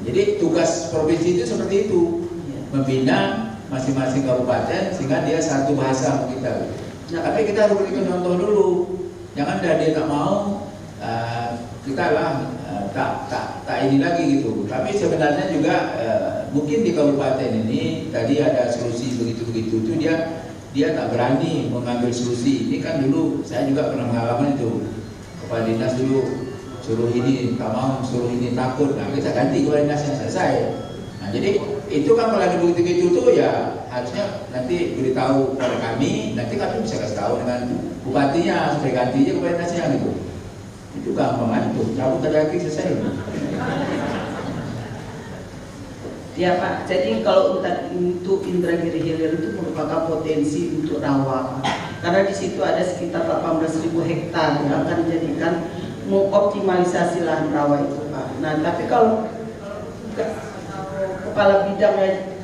Jadi tugas provinsi itu seperti itu, membina masing-masing kabupaten sehingga dia satu bahasa sama kita. Nah, tapi kita harus berikan contoh dulu. Jangan dia tak mau, kita lah tak ini lagi gitu. Tapi sebenarnya juga mungkin di kabupaten ini tadi ada solusi begitu-begitu itu dia tak berani mengambil solusi. Ini kan dulu saya juga pernah mengalami itu. Kepala dinas dulu suruh ini tak mau, suruh ini takut. Nah, kita ganti kepala dinasnya, selesai. Nah, jadi itu kan kalau ada begitu-begitu tuh ya harusnya nanti beritahu kepada kami, nanti kami bisa kasih tahu dengan bupatinya supaya ganti aja kepala dinasnya gitu. Itu gampang kan itu, cabut lagi selesai. Ya Pak, jadi kalau untuk Indragiri Hilir itu merupakan potensi untuk rawa, karena di situ ada sekitar 18.000 hektar yang akan dijadikan mengoptimalisasi lahan rawa itu Pak. Nah, tapi kalau kepala bidangnya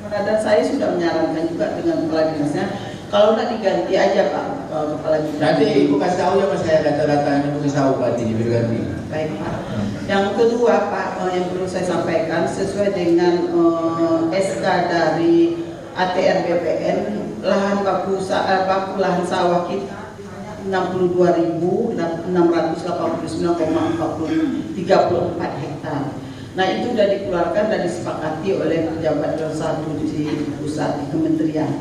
dan saya sudah menyarankan juga dengan kepala dinasnya, kalau nak diganti aja Pak kepala bidang. Nanti Ibu kasih tahu ya Mas, saya data-datanya mungkin tahu Pak ini berganti. Baik Pak. Yang kedua Pak, yang perlu saya sampaikan sesuai dengan SK dari ATR BPN, lahan baku lahan sawah kita 62.689,34 hektar. Nah, itu sudah dikeluarkan dan disepakati oleh pejabat eselon 1 di pusat di kementerian.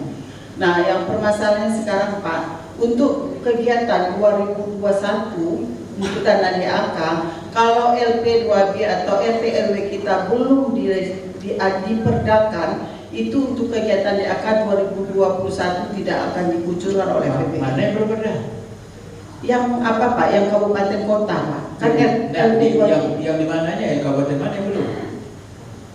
Nah, yang permasalahannya sekarang Pak, untuk kegiatan 2021 untuk dana DAK, kalau LP2B atau RT RW kita belum diperdakan, itu untuk kegiatan DAK 2021 tidak akan dikucurkan oleh PPK. Mana yang belum ada? Yang apa Pak? Yang kabupaten kota Pak? Kan yang di mananya ya, kabupaten mana yang belum?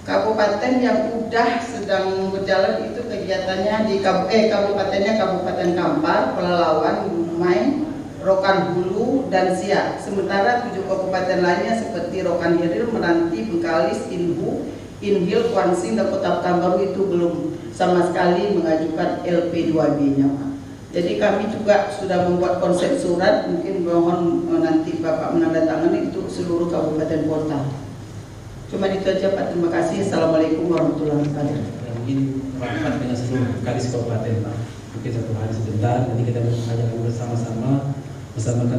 Kabupaten yang udah sedang berjalan itu kegiatannya di kabupatennya Kabupaten Kampar, Pelalawan, Dumai, Rokan Hulu, dan Siak. Sementara 7 kabupaten lainnya seperti Rokan Hilir, Meranti, Bengkalis, Inhu, Inhil, Kuansing, dan Kota Pekanbaru itu belum sama sekali mengajukan LP2B-nya Pak. Jadi kami juga sudah membuat konsep surat, mungkin mohon nanti Bapak menandatangani untuk seluruh kabupaten kota. Cuma itu aja Pak, terima kasih. Assalamualaikum warahmatullahi wabarakatuh. Mungkin rapat dengan seluruh kadis kabupaten Pak. Mungkin satu hari sebentar, nanti kita mengajakkan bersama-sama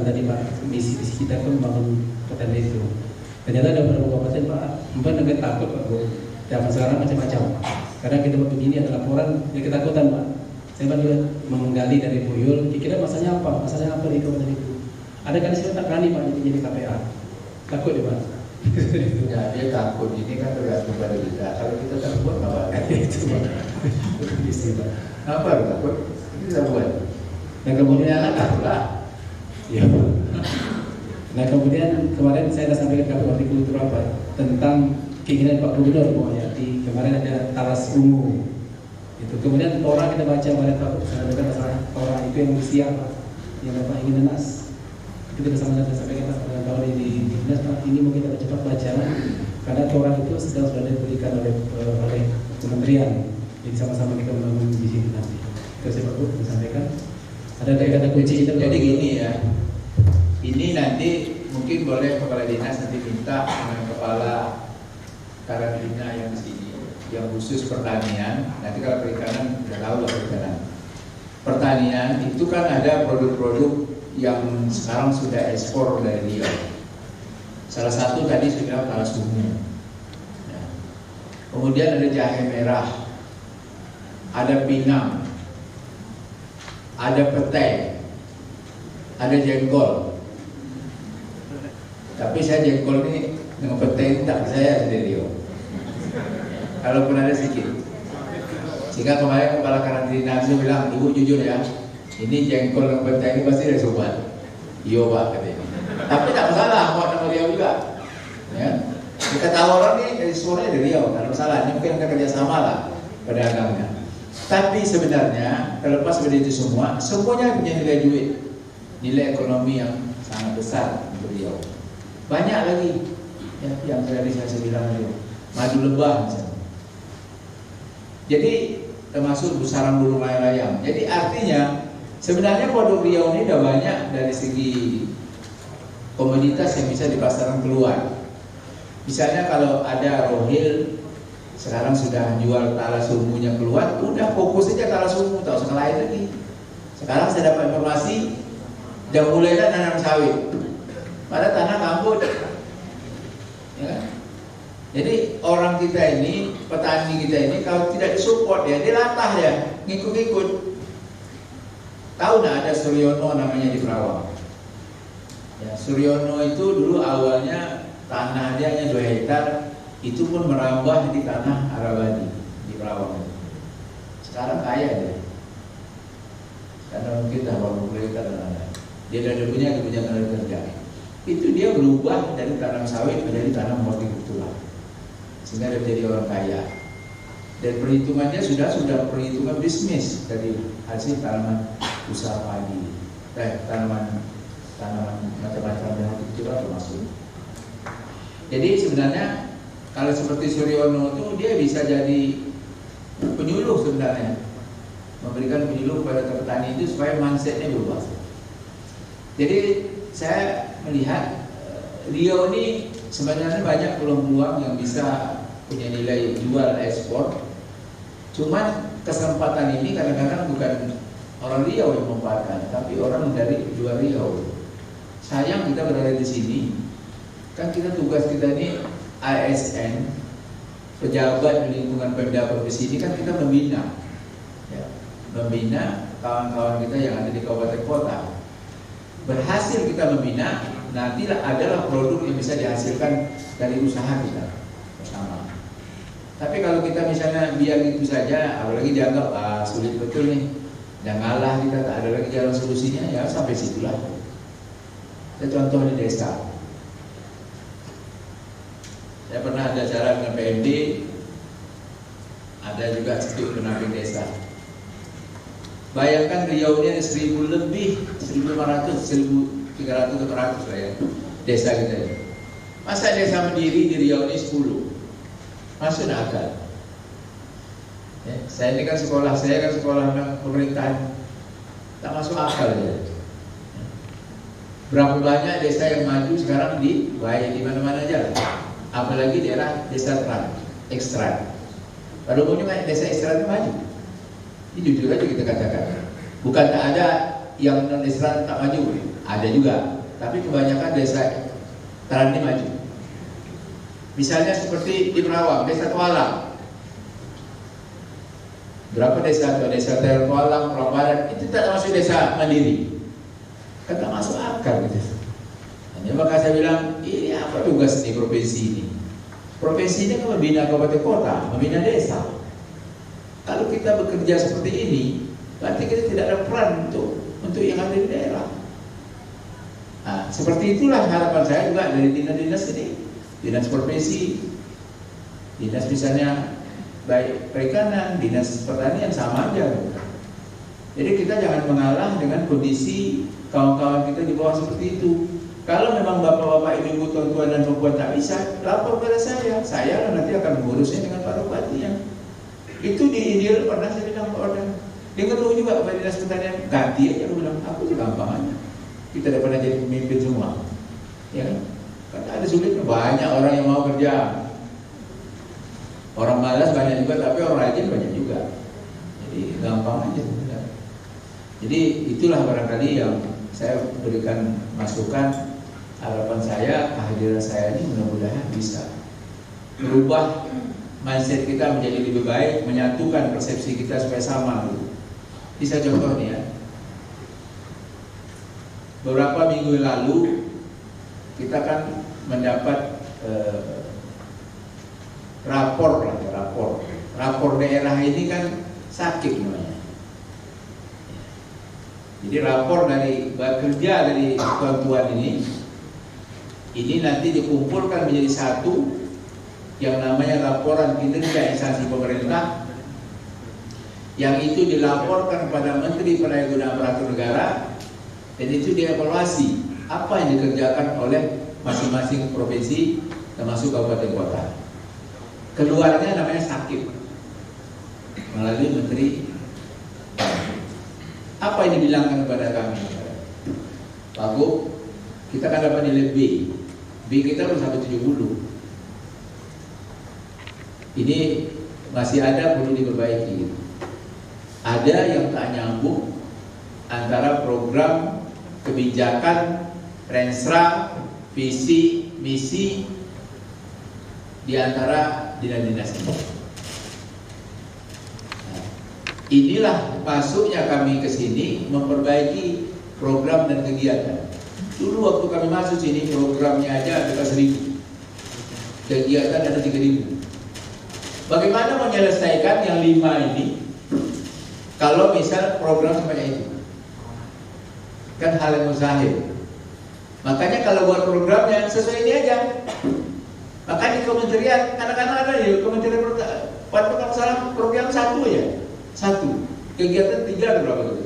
tadi Pak, misi kita kan membangun kota itu. Ternyata ada beberapa kabupaten Pak, mungkin agak takut Pak Bu. Zaman sekarang macam-macam. Karena kita waktu ini ada laporan, ya ketakutan Pak. Saya kan juga menggali dari Buyul, kira-kira masalahnya apa? Masalahnya apa di kabupaten itu? Ada kadis yang tak berani Pak jadi KPA. Takut dia Pak. Ya dia takut, ini kan tergantung pada kita. Kalau kita takut apa? Itu Pak. Apa takut? Kita buat. Dan kemudian takut lah. Ya Pak. Nah kemudian kemarin saya sudah sampaikan ke Bupati Kultur apa tentang keinginan Pak Gubernur bahwa di kemarin ada talas ungu. Itu kemudian orang kita baca pada Pak sampaikan masalah orang itu yang usia Pak, yang Bapak ingin nanas. Itu kita sama-sama sampaikan Pak dengan tahun di dinas Pak, ini mungkin kita cepat baca karena orang itu sedang sudah diberikan oleh kementerian. Jadi sama-sama kita membangun di sini nanti. Itu saya Pak Bu sampaikan. Ada kata kunci kita. Jadi gini ya. Ini nanti mungkin boleh kepala dinas nanti minta dengan kepala karantina yang di sini, yang khusus pertanian. Nanti kalau perikanan sudah tahu lah perikanan. Pertanian itu kan ada produk-produk yang sekarang sudah ekspor dari Riau. Salah satu tadi sudah talas ungu. Ya. Kemudian ada jahe merah, ada pinang, ada petai, ada jengkol. Tapi saya jengkol ini dengan petai tak saya dari Riau. Kalaupun ada sedikit. Sehingga kemarin kepala karantina itu bilang, Ibu jujur ya, ini jengkol yang penting ini pasti dari Subang. Iya Pak katanya. Tapi tak masalah, mau nama Riau juga. Ya. Kita tahu orang nih dari sore dari Riau, tak masalah. Ini mungkin akan kerjasama lah pedagangnya. Tapi sebenarnya terlepas dari itu semua, semuanya punya nilai duit, nilai ekonomi yang sangat besar untuk Riau. Banyak lagi ya, yang tadi saya bilang tadi, madu lebah misalnya. Jadi termasuk besaran burung layang-layang. Jadi artinya sebenarnya produk Riau ini udah banyak dari segi komoditas yang bisa di pasaran keluar. Misalnya kalau ada Rohil sekarang sudah jual tala sumunya keluar, udah fokus aja tala sumu, tak usah lain lagi. Sekarang saya dapat informasi udah mulai nanam sawit pada tanah gambut, ya kan? Jadi orang kita ini, petani kita ini kalau tidak disupport dia latah ya, ngikut-ngikut. Tahu nggak ada Suryono namanya di Perawang? Ya, Suryono itu dulu awalnya tanah dia hanya 2 hektar, itu pun merambah di tanah Arabadi di Perawang. Sekarang kaya dia, karena mungkin dah baru mereka dan dia sudah punya tenaga kerja. Itu dia berubah dari tanam sawit menjadi tanam hortikultura, sehingga dia menjadi orang kaya. Dan perhitungannya sudah perhitungan bisnis dari hasil tanaman usaha padi, tanaman macam-macam dan hortikultura termasuk. Jadi sebenarnya kalau seperti Suryono itu dia bisa jadi penyuluh sebenarnya, memberikan penyuluh kepada petani itu supaya mindsetnya berubah. Jadi saya melihat Riau ini sebenarnya banyak peluang-peluang yang bisa punya nilai jual ekspor. Cuman kesempatan ini kadang-kadang bukan orang Riau yang memanfaatkan, tapi orang dari luar Riau. Sayang kita berada di sini, kan kita tugas kita ini ASN, pejabat di lingkungan Pemda Provinsi ini kan kita membina, ya, membina kawan-kawan kita yang ada di kabupaten kota. Berhasil kita membina, nantilah adalah produk yang bisa dihasilkan dari usaha kita bersama. Tapi kalau kita misalnya biar itu saja, apalagi dianggap sulit betul nih, dan ngalah kita tak ada lagi jalan solusinya, ya sampai situlah. Saya contoh di desa. Saya pernah ada acara dengan PMD, ada juga Institut Pendamping Desa. Bayangkan Riau ini ada 1.000 lebih, 1.500, 1.300, 1.400 lah ya, desa kita ini. Masa desa mandiri di Riau ini 10? Masuk akal. Ya, saya ini kan sekolah pemerintahan, tak masuk akal ya. Berapa banyak desa yang maju sekarang di mana-mana aja, apalagi daerah desa ekstrak. Pada umumnya kan desa ekstrak itu maju. Ini jujur aja kita katakan, bukan tak ada yang non ekstrak tak maju, ada juga. Tapi kebanyakan desa ekstrak ini maju. Misalnya seperti di Perawang, desa Tualang. Berapa desa itu? Desa Tualang, Perawang Barat, itu tak masuk desa mandiri. Kan tak masuk akal gitu. Hanya maka saya bilang, ini apa tugas di provinsi ini? Provinsi ini kan membina kabupaten kota, membina desa. Kalau kita bekerja seperti ini, berarti kita tidak ada peran untuk yang ada di daerah. Nah, seperti itulah harapan saya juga dari dinas-dinas ini, dinas provinsi, dinas misalnya baik perikanan, dinas pertanian sama aja. Jadi kita jangan mengalah dengan kondisi kawan-kawan kita di bawah seperti itu. Kalau memang bapak-bapak, ibu-ibu, tuan-tuan dan perempuan tak bisa, lapor kepada saya nanti akan mengurusnya dengan Pak Bupati. Itu di India pernah saya bilang Pak Ordang, dia ngeluh juga kepada dinas pertanian, ganti aja, aku bilang, aku juga gampang aja. Kita udah pernah jadi pemimpin semua, ya kan? Karena ada sulitnya, banyak orang yang mau kerja, orang malas banyak juga, tapi orang rajin banyak juga. Jadi gampang aja sebenarnya. Jadi itulah barangkali yang saya berikan masukan. Harapan saya, kehadiran saya ini mudah-mudahan bisa merubah mindset kita menjadi lebih baik, menyatukan persepsi kita supaya sama. Bisa contoh nih ya, beberapa minggu lalu kita kan mendapat rapor daerah ini kan sakit namanya. Jadi rapor dari bekerja dari tuan-tuan ini nanti dikumpulkan menjadi satu yang namanya laporan kinerja instansi pemerintah, yang itu dilaporkan kepada Menteri Pendaya Aparatur Negara, dan itu dievaluasi apa yang dikerjakan oleh masing-masing provinsi termasuk kabupaten kota. Keluarnya namanya sakit melalui Menteri. Apa yang dibilangkan kepada kami? Pak Bu, kita kan dapat nilai B. B kita harus sampai 70. Ini masih ada perlu diperbaiki. Ada yang tak nyambung antara program kebijakan, renstra, visi, misi di antara dinas-dinas ini. Inilah masuknya kami ke sini memperbaiki program dan kegiatan. Dulu waktu kami masuk sini programnya aja ada 1.000, kegiatan ada 3.000. Bagaimana menyelesaikan yang 5 ini kalau misal program sebanyak itu? Kan hal yang mustahil. Makanya kalau buat programnya sesuai ini aja. Makanya kementerian, kadang-kadang ada ya kementerian program 1 ya. 1 kegiatan 3 atau berapa gitu.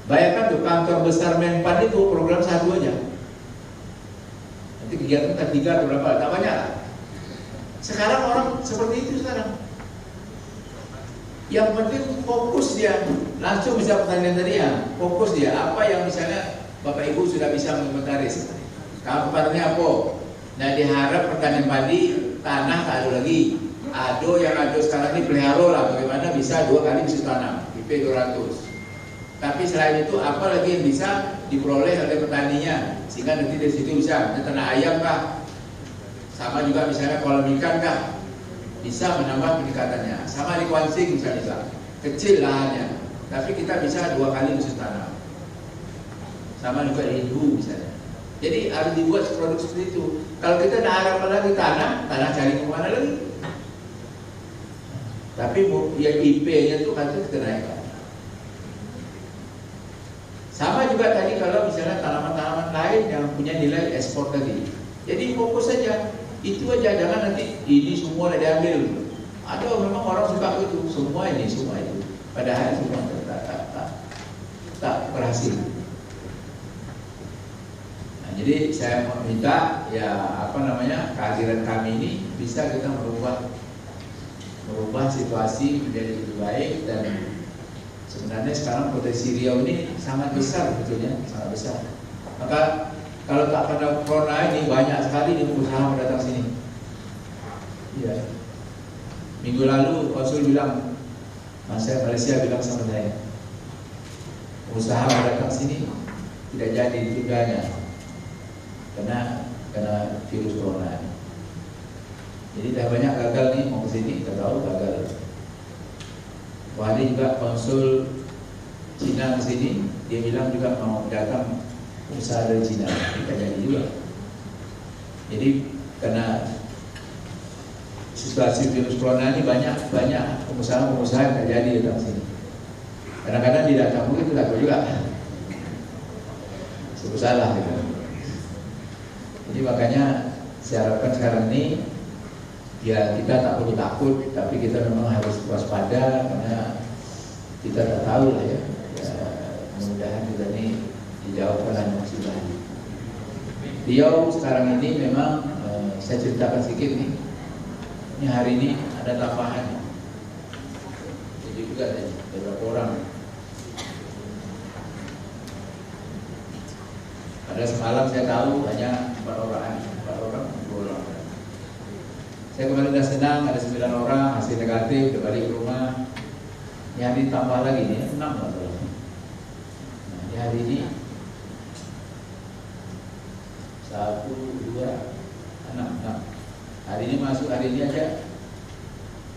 Bayangkan tuh kantor besar Menpan itu program 1 aja. Nanti kegiatan 3 atau berapa, tak banyak lah. Sekarang orang seperti itu sekarang. Yang penting fokus dia, langsung bisa pertanyaan tadi ya. Fokus dia, apa yang misalnya Bapak Ibu sudah bisa mengomentari. Kabarnya apa? Nah diharap pertanian padi tanah tak ada lagi. Ado yang ada sekarang ini pelihara lah, bagaimana bisa 2 kali bisa tanam IP 200. Tapi selain itu apa lagi yang bisa diperoleh oleh petaninya sehingga nanti dari situ bisa ternak ayam kah, sama juga misalnya kolam ikan kah, bisa menambah peningkatannya. Sama di Kuansing misalnya kecil lahannya, tapi kita bisa 2 kali bisa tanam. Sama juga di Ibu misalnya. Jadi harus dibuat produk seperti itu. Kalau kita nak harapkan lagi tanah cari kemana lagi? Tapi yang IP-nya itu kan kita naikkan. Sama juga tadi kalau misalnya tanaman-tanaman lain yang punya nilai ekspor tadi. Jadi fokus saja, itu aja, jangan nanti ini semua diambil. Ada memang orang suka itu, semua ini, semua itu. Padahal semua tak berhasil. Nah, jadi saya minta ya kehadiran kami ini bisa kita merubah situasi menjadi lebih baik. Dan sebenarnya sekarang potensi Riau ini sangat besar, sebetulnya sangat besar. Maka kalau tak pada corona ini banyak sekali usaha datang sini. Iya. Minggu lalu konsul bilang, Malaysia bilang sama saya, usaha datang sini tidak jadi ditundanya karena virus corona. Jadi dah banyak gagal nih mau ke sini, kita tahu gagal. Hari juga konsul Cina ke sini, dia bilang juga mau datang usaha dari Cina, kita jadi juga. Jadi karena situasi virus corona ini banyak pengusaha-pengusaha yang tak jadi datang sini. Kadang-kadang tidak datang mungkin itu takut juga. Sebut salah gitu. Jadi makanya saya harapkan sekarang ini ya kita tak perlu takut, tapi kita memang harus waspada karena kita tak tahu lah ya. Mudah-mudahan kita ini dijawabkan hanya musibah. Riau sekarang ini memang saya ceritakan sedikit nih. Ini hari ini ada tambahan. Jadi juga ada beberapa orang. Pada semalam saya tahu hanya 4 orang. Saya kemarin sudah senang, ada 9 orang hasil negatif, udah balik ke rumah. Ini hari tambah lagi nih, 6 lah. Nah, di hari ini 1, 2, 6. Hari ini masuk, hari ini aja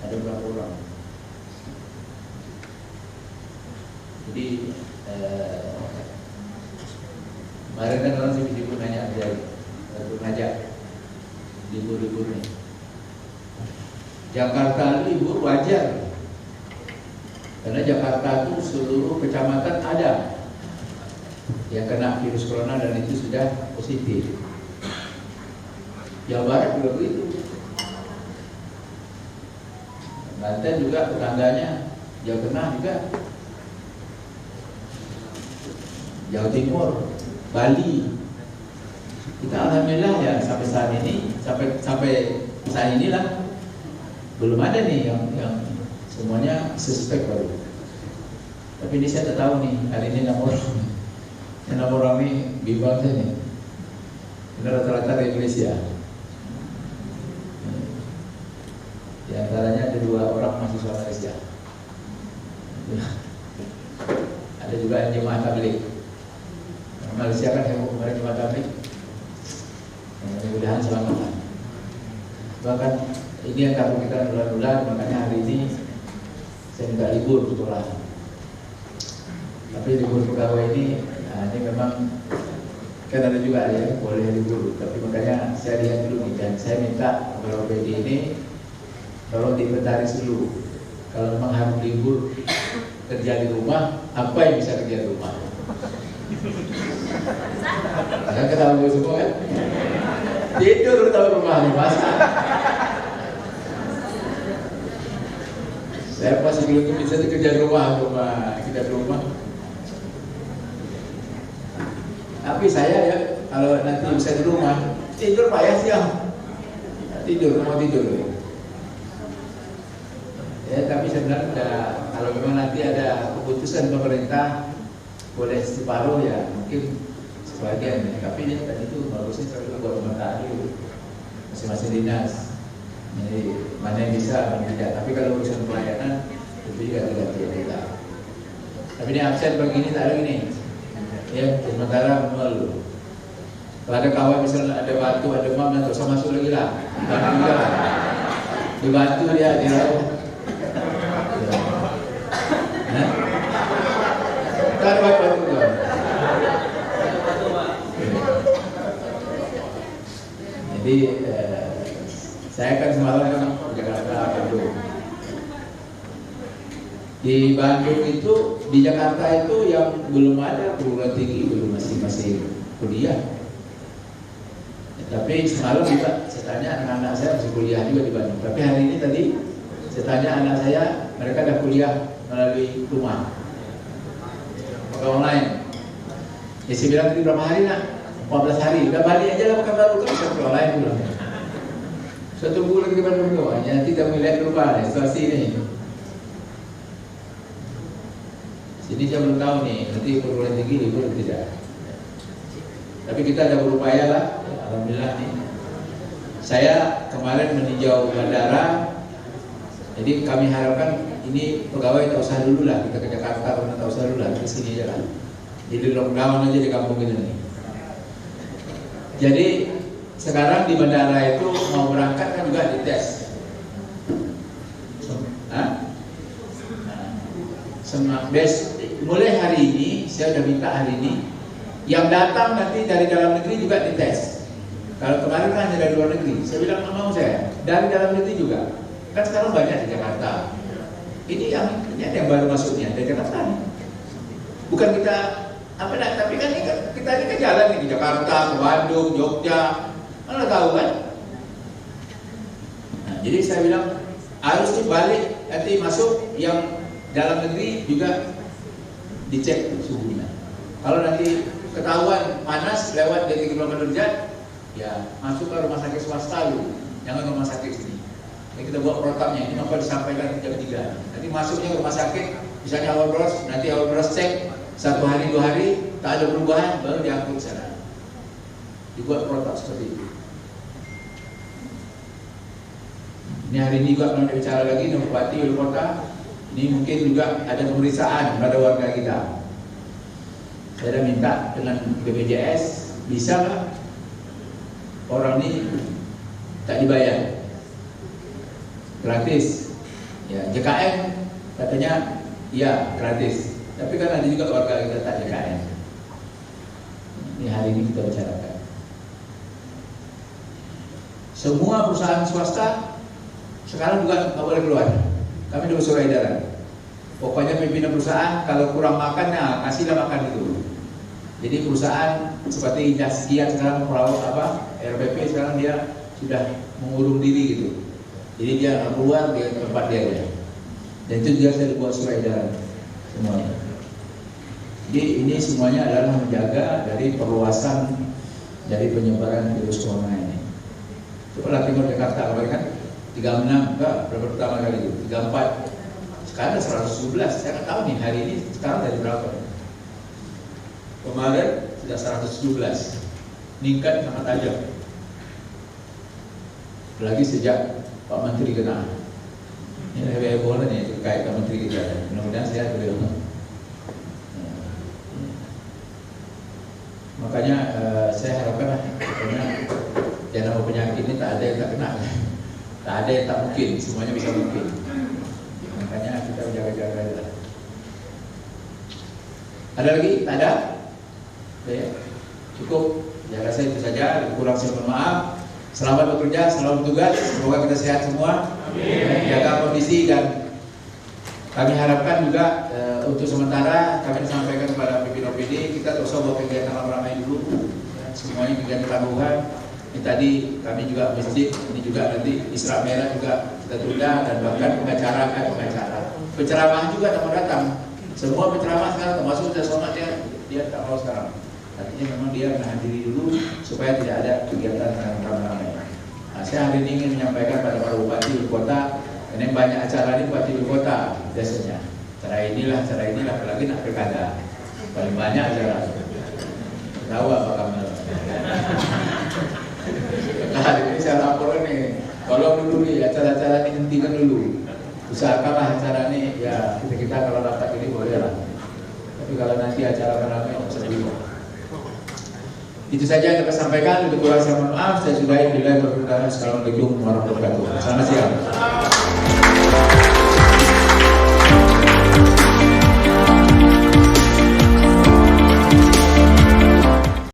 ada berapa orang. Jadi kemarin kan orang sibuk nanya ngajak libur-libur nih. Jakarta libur wajar. Karena Jakarta itu seluruh kecamatan ada yang kena virus corona dan itu sudah positif. Jawa Barat juga begitu. Banten juga tetangganya, Jawa Tengah juga, Jawa Timur, Bali. Kita alhamdulillah ya sampai saat ini, sampai saat inilah belum ada nih yang semuanya suspek baru. Tapi ini saya tak tahu nih, hari ini 6 orang nih bimbang saya nih. Ini rata-rata dari Indonesia. Di antaranya ada 2 orang mahasiswa Malaysia. Ada juga yang jemaah tabligh. Malaysia kan yang kemarin jemaah tabligh. Mudah-mudahan selamat. Bahkan ini yang takut kita nular-nular, makanya hari ini saya minta libur sekolah. Tapi libur pegawai ini, nah ini memang kan ada juga ya boleh libur. Tapi makanya saya lihat dulu nih, dan saya minta kalau PD ini tolong diinventaris dulu. Kalau memang harus libur kerja di rumah, apa yang bisa kerja di rumah? Kan ketahui semua kan? Tidur tahu rumah nih mas. Saya masih belum bisa kerja di rumah kita di rumah. Tapi saya ya kalau nanti bisa di rumah tidur payah siang. Tidur mau tidur. Ya tapi sebenarnya kalau memang nanti ada keputusan pemerintah boleh separuh ya mungkin sebagian ya. Tapi ini tadi itu bagusnya kalau buat pemerintah dulu masing-masing dinas. Jadi mana yang bisa, mana yang tidak. Tapi kalau urusan pelayanan itu juga tidak kita. Tapi ini absen pagi ini tak ada gini. Ya sementara malu. Kalau ada kawan misalnya ada batu, ada demam, dan usah masuk lagi lah. Bantu juga lah. Dibantu dia rawat. Kita ada batu juga. Jadi saya kan semalam kan di Jakarta, Bandung. Di Bandung itu, di Jakarta itu yang belum ada perguruan tinggi, belum masih kuliah. Ya, tapi semalam juga saya tanya anak-anak saya masih kuliah juga di Bandung. Tapi hari ini tadi saya tanya anak saya, mereka ada kuliah melalui rumah, pakai online. Ya saya bilang tadi berapa hari nak? 14 hari. Udah balik aja lah pakai baru kan bisa pakai online pulang. Saya tunggu lagi di Bandung tuh, nanti kita melihat berubah situasi ini. Sini saya belum tahu nih, nanti perguruan tinggi libur tidak. Tapi kita ada berupaya lah, ya, alhamdulillah nih. Saya kemarin meninjau bandara, jadi kami harapkan ini pegawai tak usah dulu lah, kita ke Jakarta karena tak usah dulu lah, ke sini aja lah. Jadi lockdown aja di kampung ini nih. Jadi sekarang di bandara itu mau berangkat kan juga dites. Mulai hari ini saya sudah minta hari ini yang datang nanti dari dalam negeri juga dites. Kalau kemarin kan hanya dari luar negeri, saya bilang nggak mau saya dari dalam negeri juga. Kan sekarang banyak di Jakarta. Ini yang baru masuknya dari Jakarta. Bukan kita apa nak, tapi kan kita ini kan jalan nih di Jakarta, ke Bandung, Jogja. Mana tahu kan? Nah, jadi saya bilang harus dibalik nanti masuk yang dalam negeri juga dicek suhunya. Kalau nanti ketahuan panas lewat dari 38 derajat, ya masuk ke rumah sakit swasta dulu, jangan rumah sakit sini. Ini kita buat protapnya, ini maka disampaikan jam 3. Nanti masuknya ke rumah sakit, misalnya awal beras, nanti awal beras cek 1 hari 2 hari tak ada perubahan, baru diangkut sana. Dibuat protap seperti itu. Ini hari ini juga kami bicara lagi dengan Bupati Wali Kota. Ini mungkin juga ada pemeriksaan pada warga kita. Saya dah minta dengan BPJS, bisa nggak orang ini tak dibayar, gratis. Ya, JKN katanya ya gratis. Tapi kan ada juga warga kita tak JKN. Ini hari ini kita bicarakan. Semua perusahaan swasta sekarang juga nggak boleh keluar. Kami sudah surat edaran. Pokoknya pimpinan perusahaan kalau kurang makan, nah kasihlah makan itu. Jadi perusahaan seperti Sekian sekarang RPP sekarang dia sudah mengurung diri gitu. Jadi dia nggak keluar di tempat dia aja. Dan itu juga saya dibuat surat edaran semuanya. Jadi ini semuanya adalah menjaga dari perluasan dari penyebaran virus corona ini. Coba Timur Jakarta kemarin kan 36 enggak berapa pertama kali itu 34. Sekarang 117, saya nggak tahu nih hari ini sekarang dari berapa. Kemarin sudah 117, meningkat sangat tajam. Apalagi sejak Pak Menteri kena. Ini heboh nih terkait Pak Menteri kita. Mudah-mudahan sehat beliau. Makanya saya harapkan yang nama penyakit ini tak ada yang tak kena, tak ada yang tak mungkin, semuanya bisa mungkin. Makanya kita jaga-jaga. Ada lagi? Tak ada? Ya, cukup. Jaga saya itu saja. Kurang saya mohon maaf. Selamat bekerja, selamat bertugas. Semoga kita sehat semua. Jaga kondisi dan kami harapkan juga untuk sementara kami sampaikan kepada pimpinan OPD kita terus buat kegiatan ramai dulu. Semuanya kegiatan tangguhan. Ini tadi kami juga masjid, ini juga nanti Isra Merah juga kita tunda dan bahkan penceramah juga tak mau datang. Semua penceramah sekarang termasuk sudah somat dia tak mau sekarang. Artinya memang dia menahan diri dulu supaya tidak ada kegiatan ramai-ramai. Nah, saya hari ini ingin menyampaikan pada para bupati ibu kota, ini banyak acara ini bupati ibu kota biasanya. Cara inilah, apalagi nak pilkada paling banyak acara. Tahu apa kamu? Nah, hari ini saya laporan nih, tolong dulu nih acara-acara ini hentikan dulu. Usahakanlah acara ini ya kita kalau rapat ini boleh lah. Tapi kalau nanti acara ramai bisa bingung. Itu saja yang dapat sampaikan. Untuk kurang saya mohon maaf. Saya sudahi. Assalamualaikum warahmatullahi wabarakatuh. Selamat siang.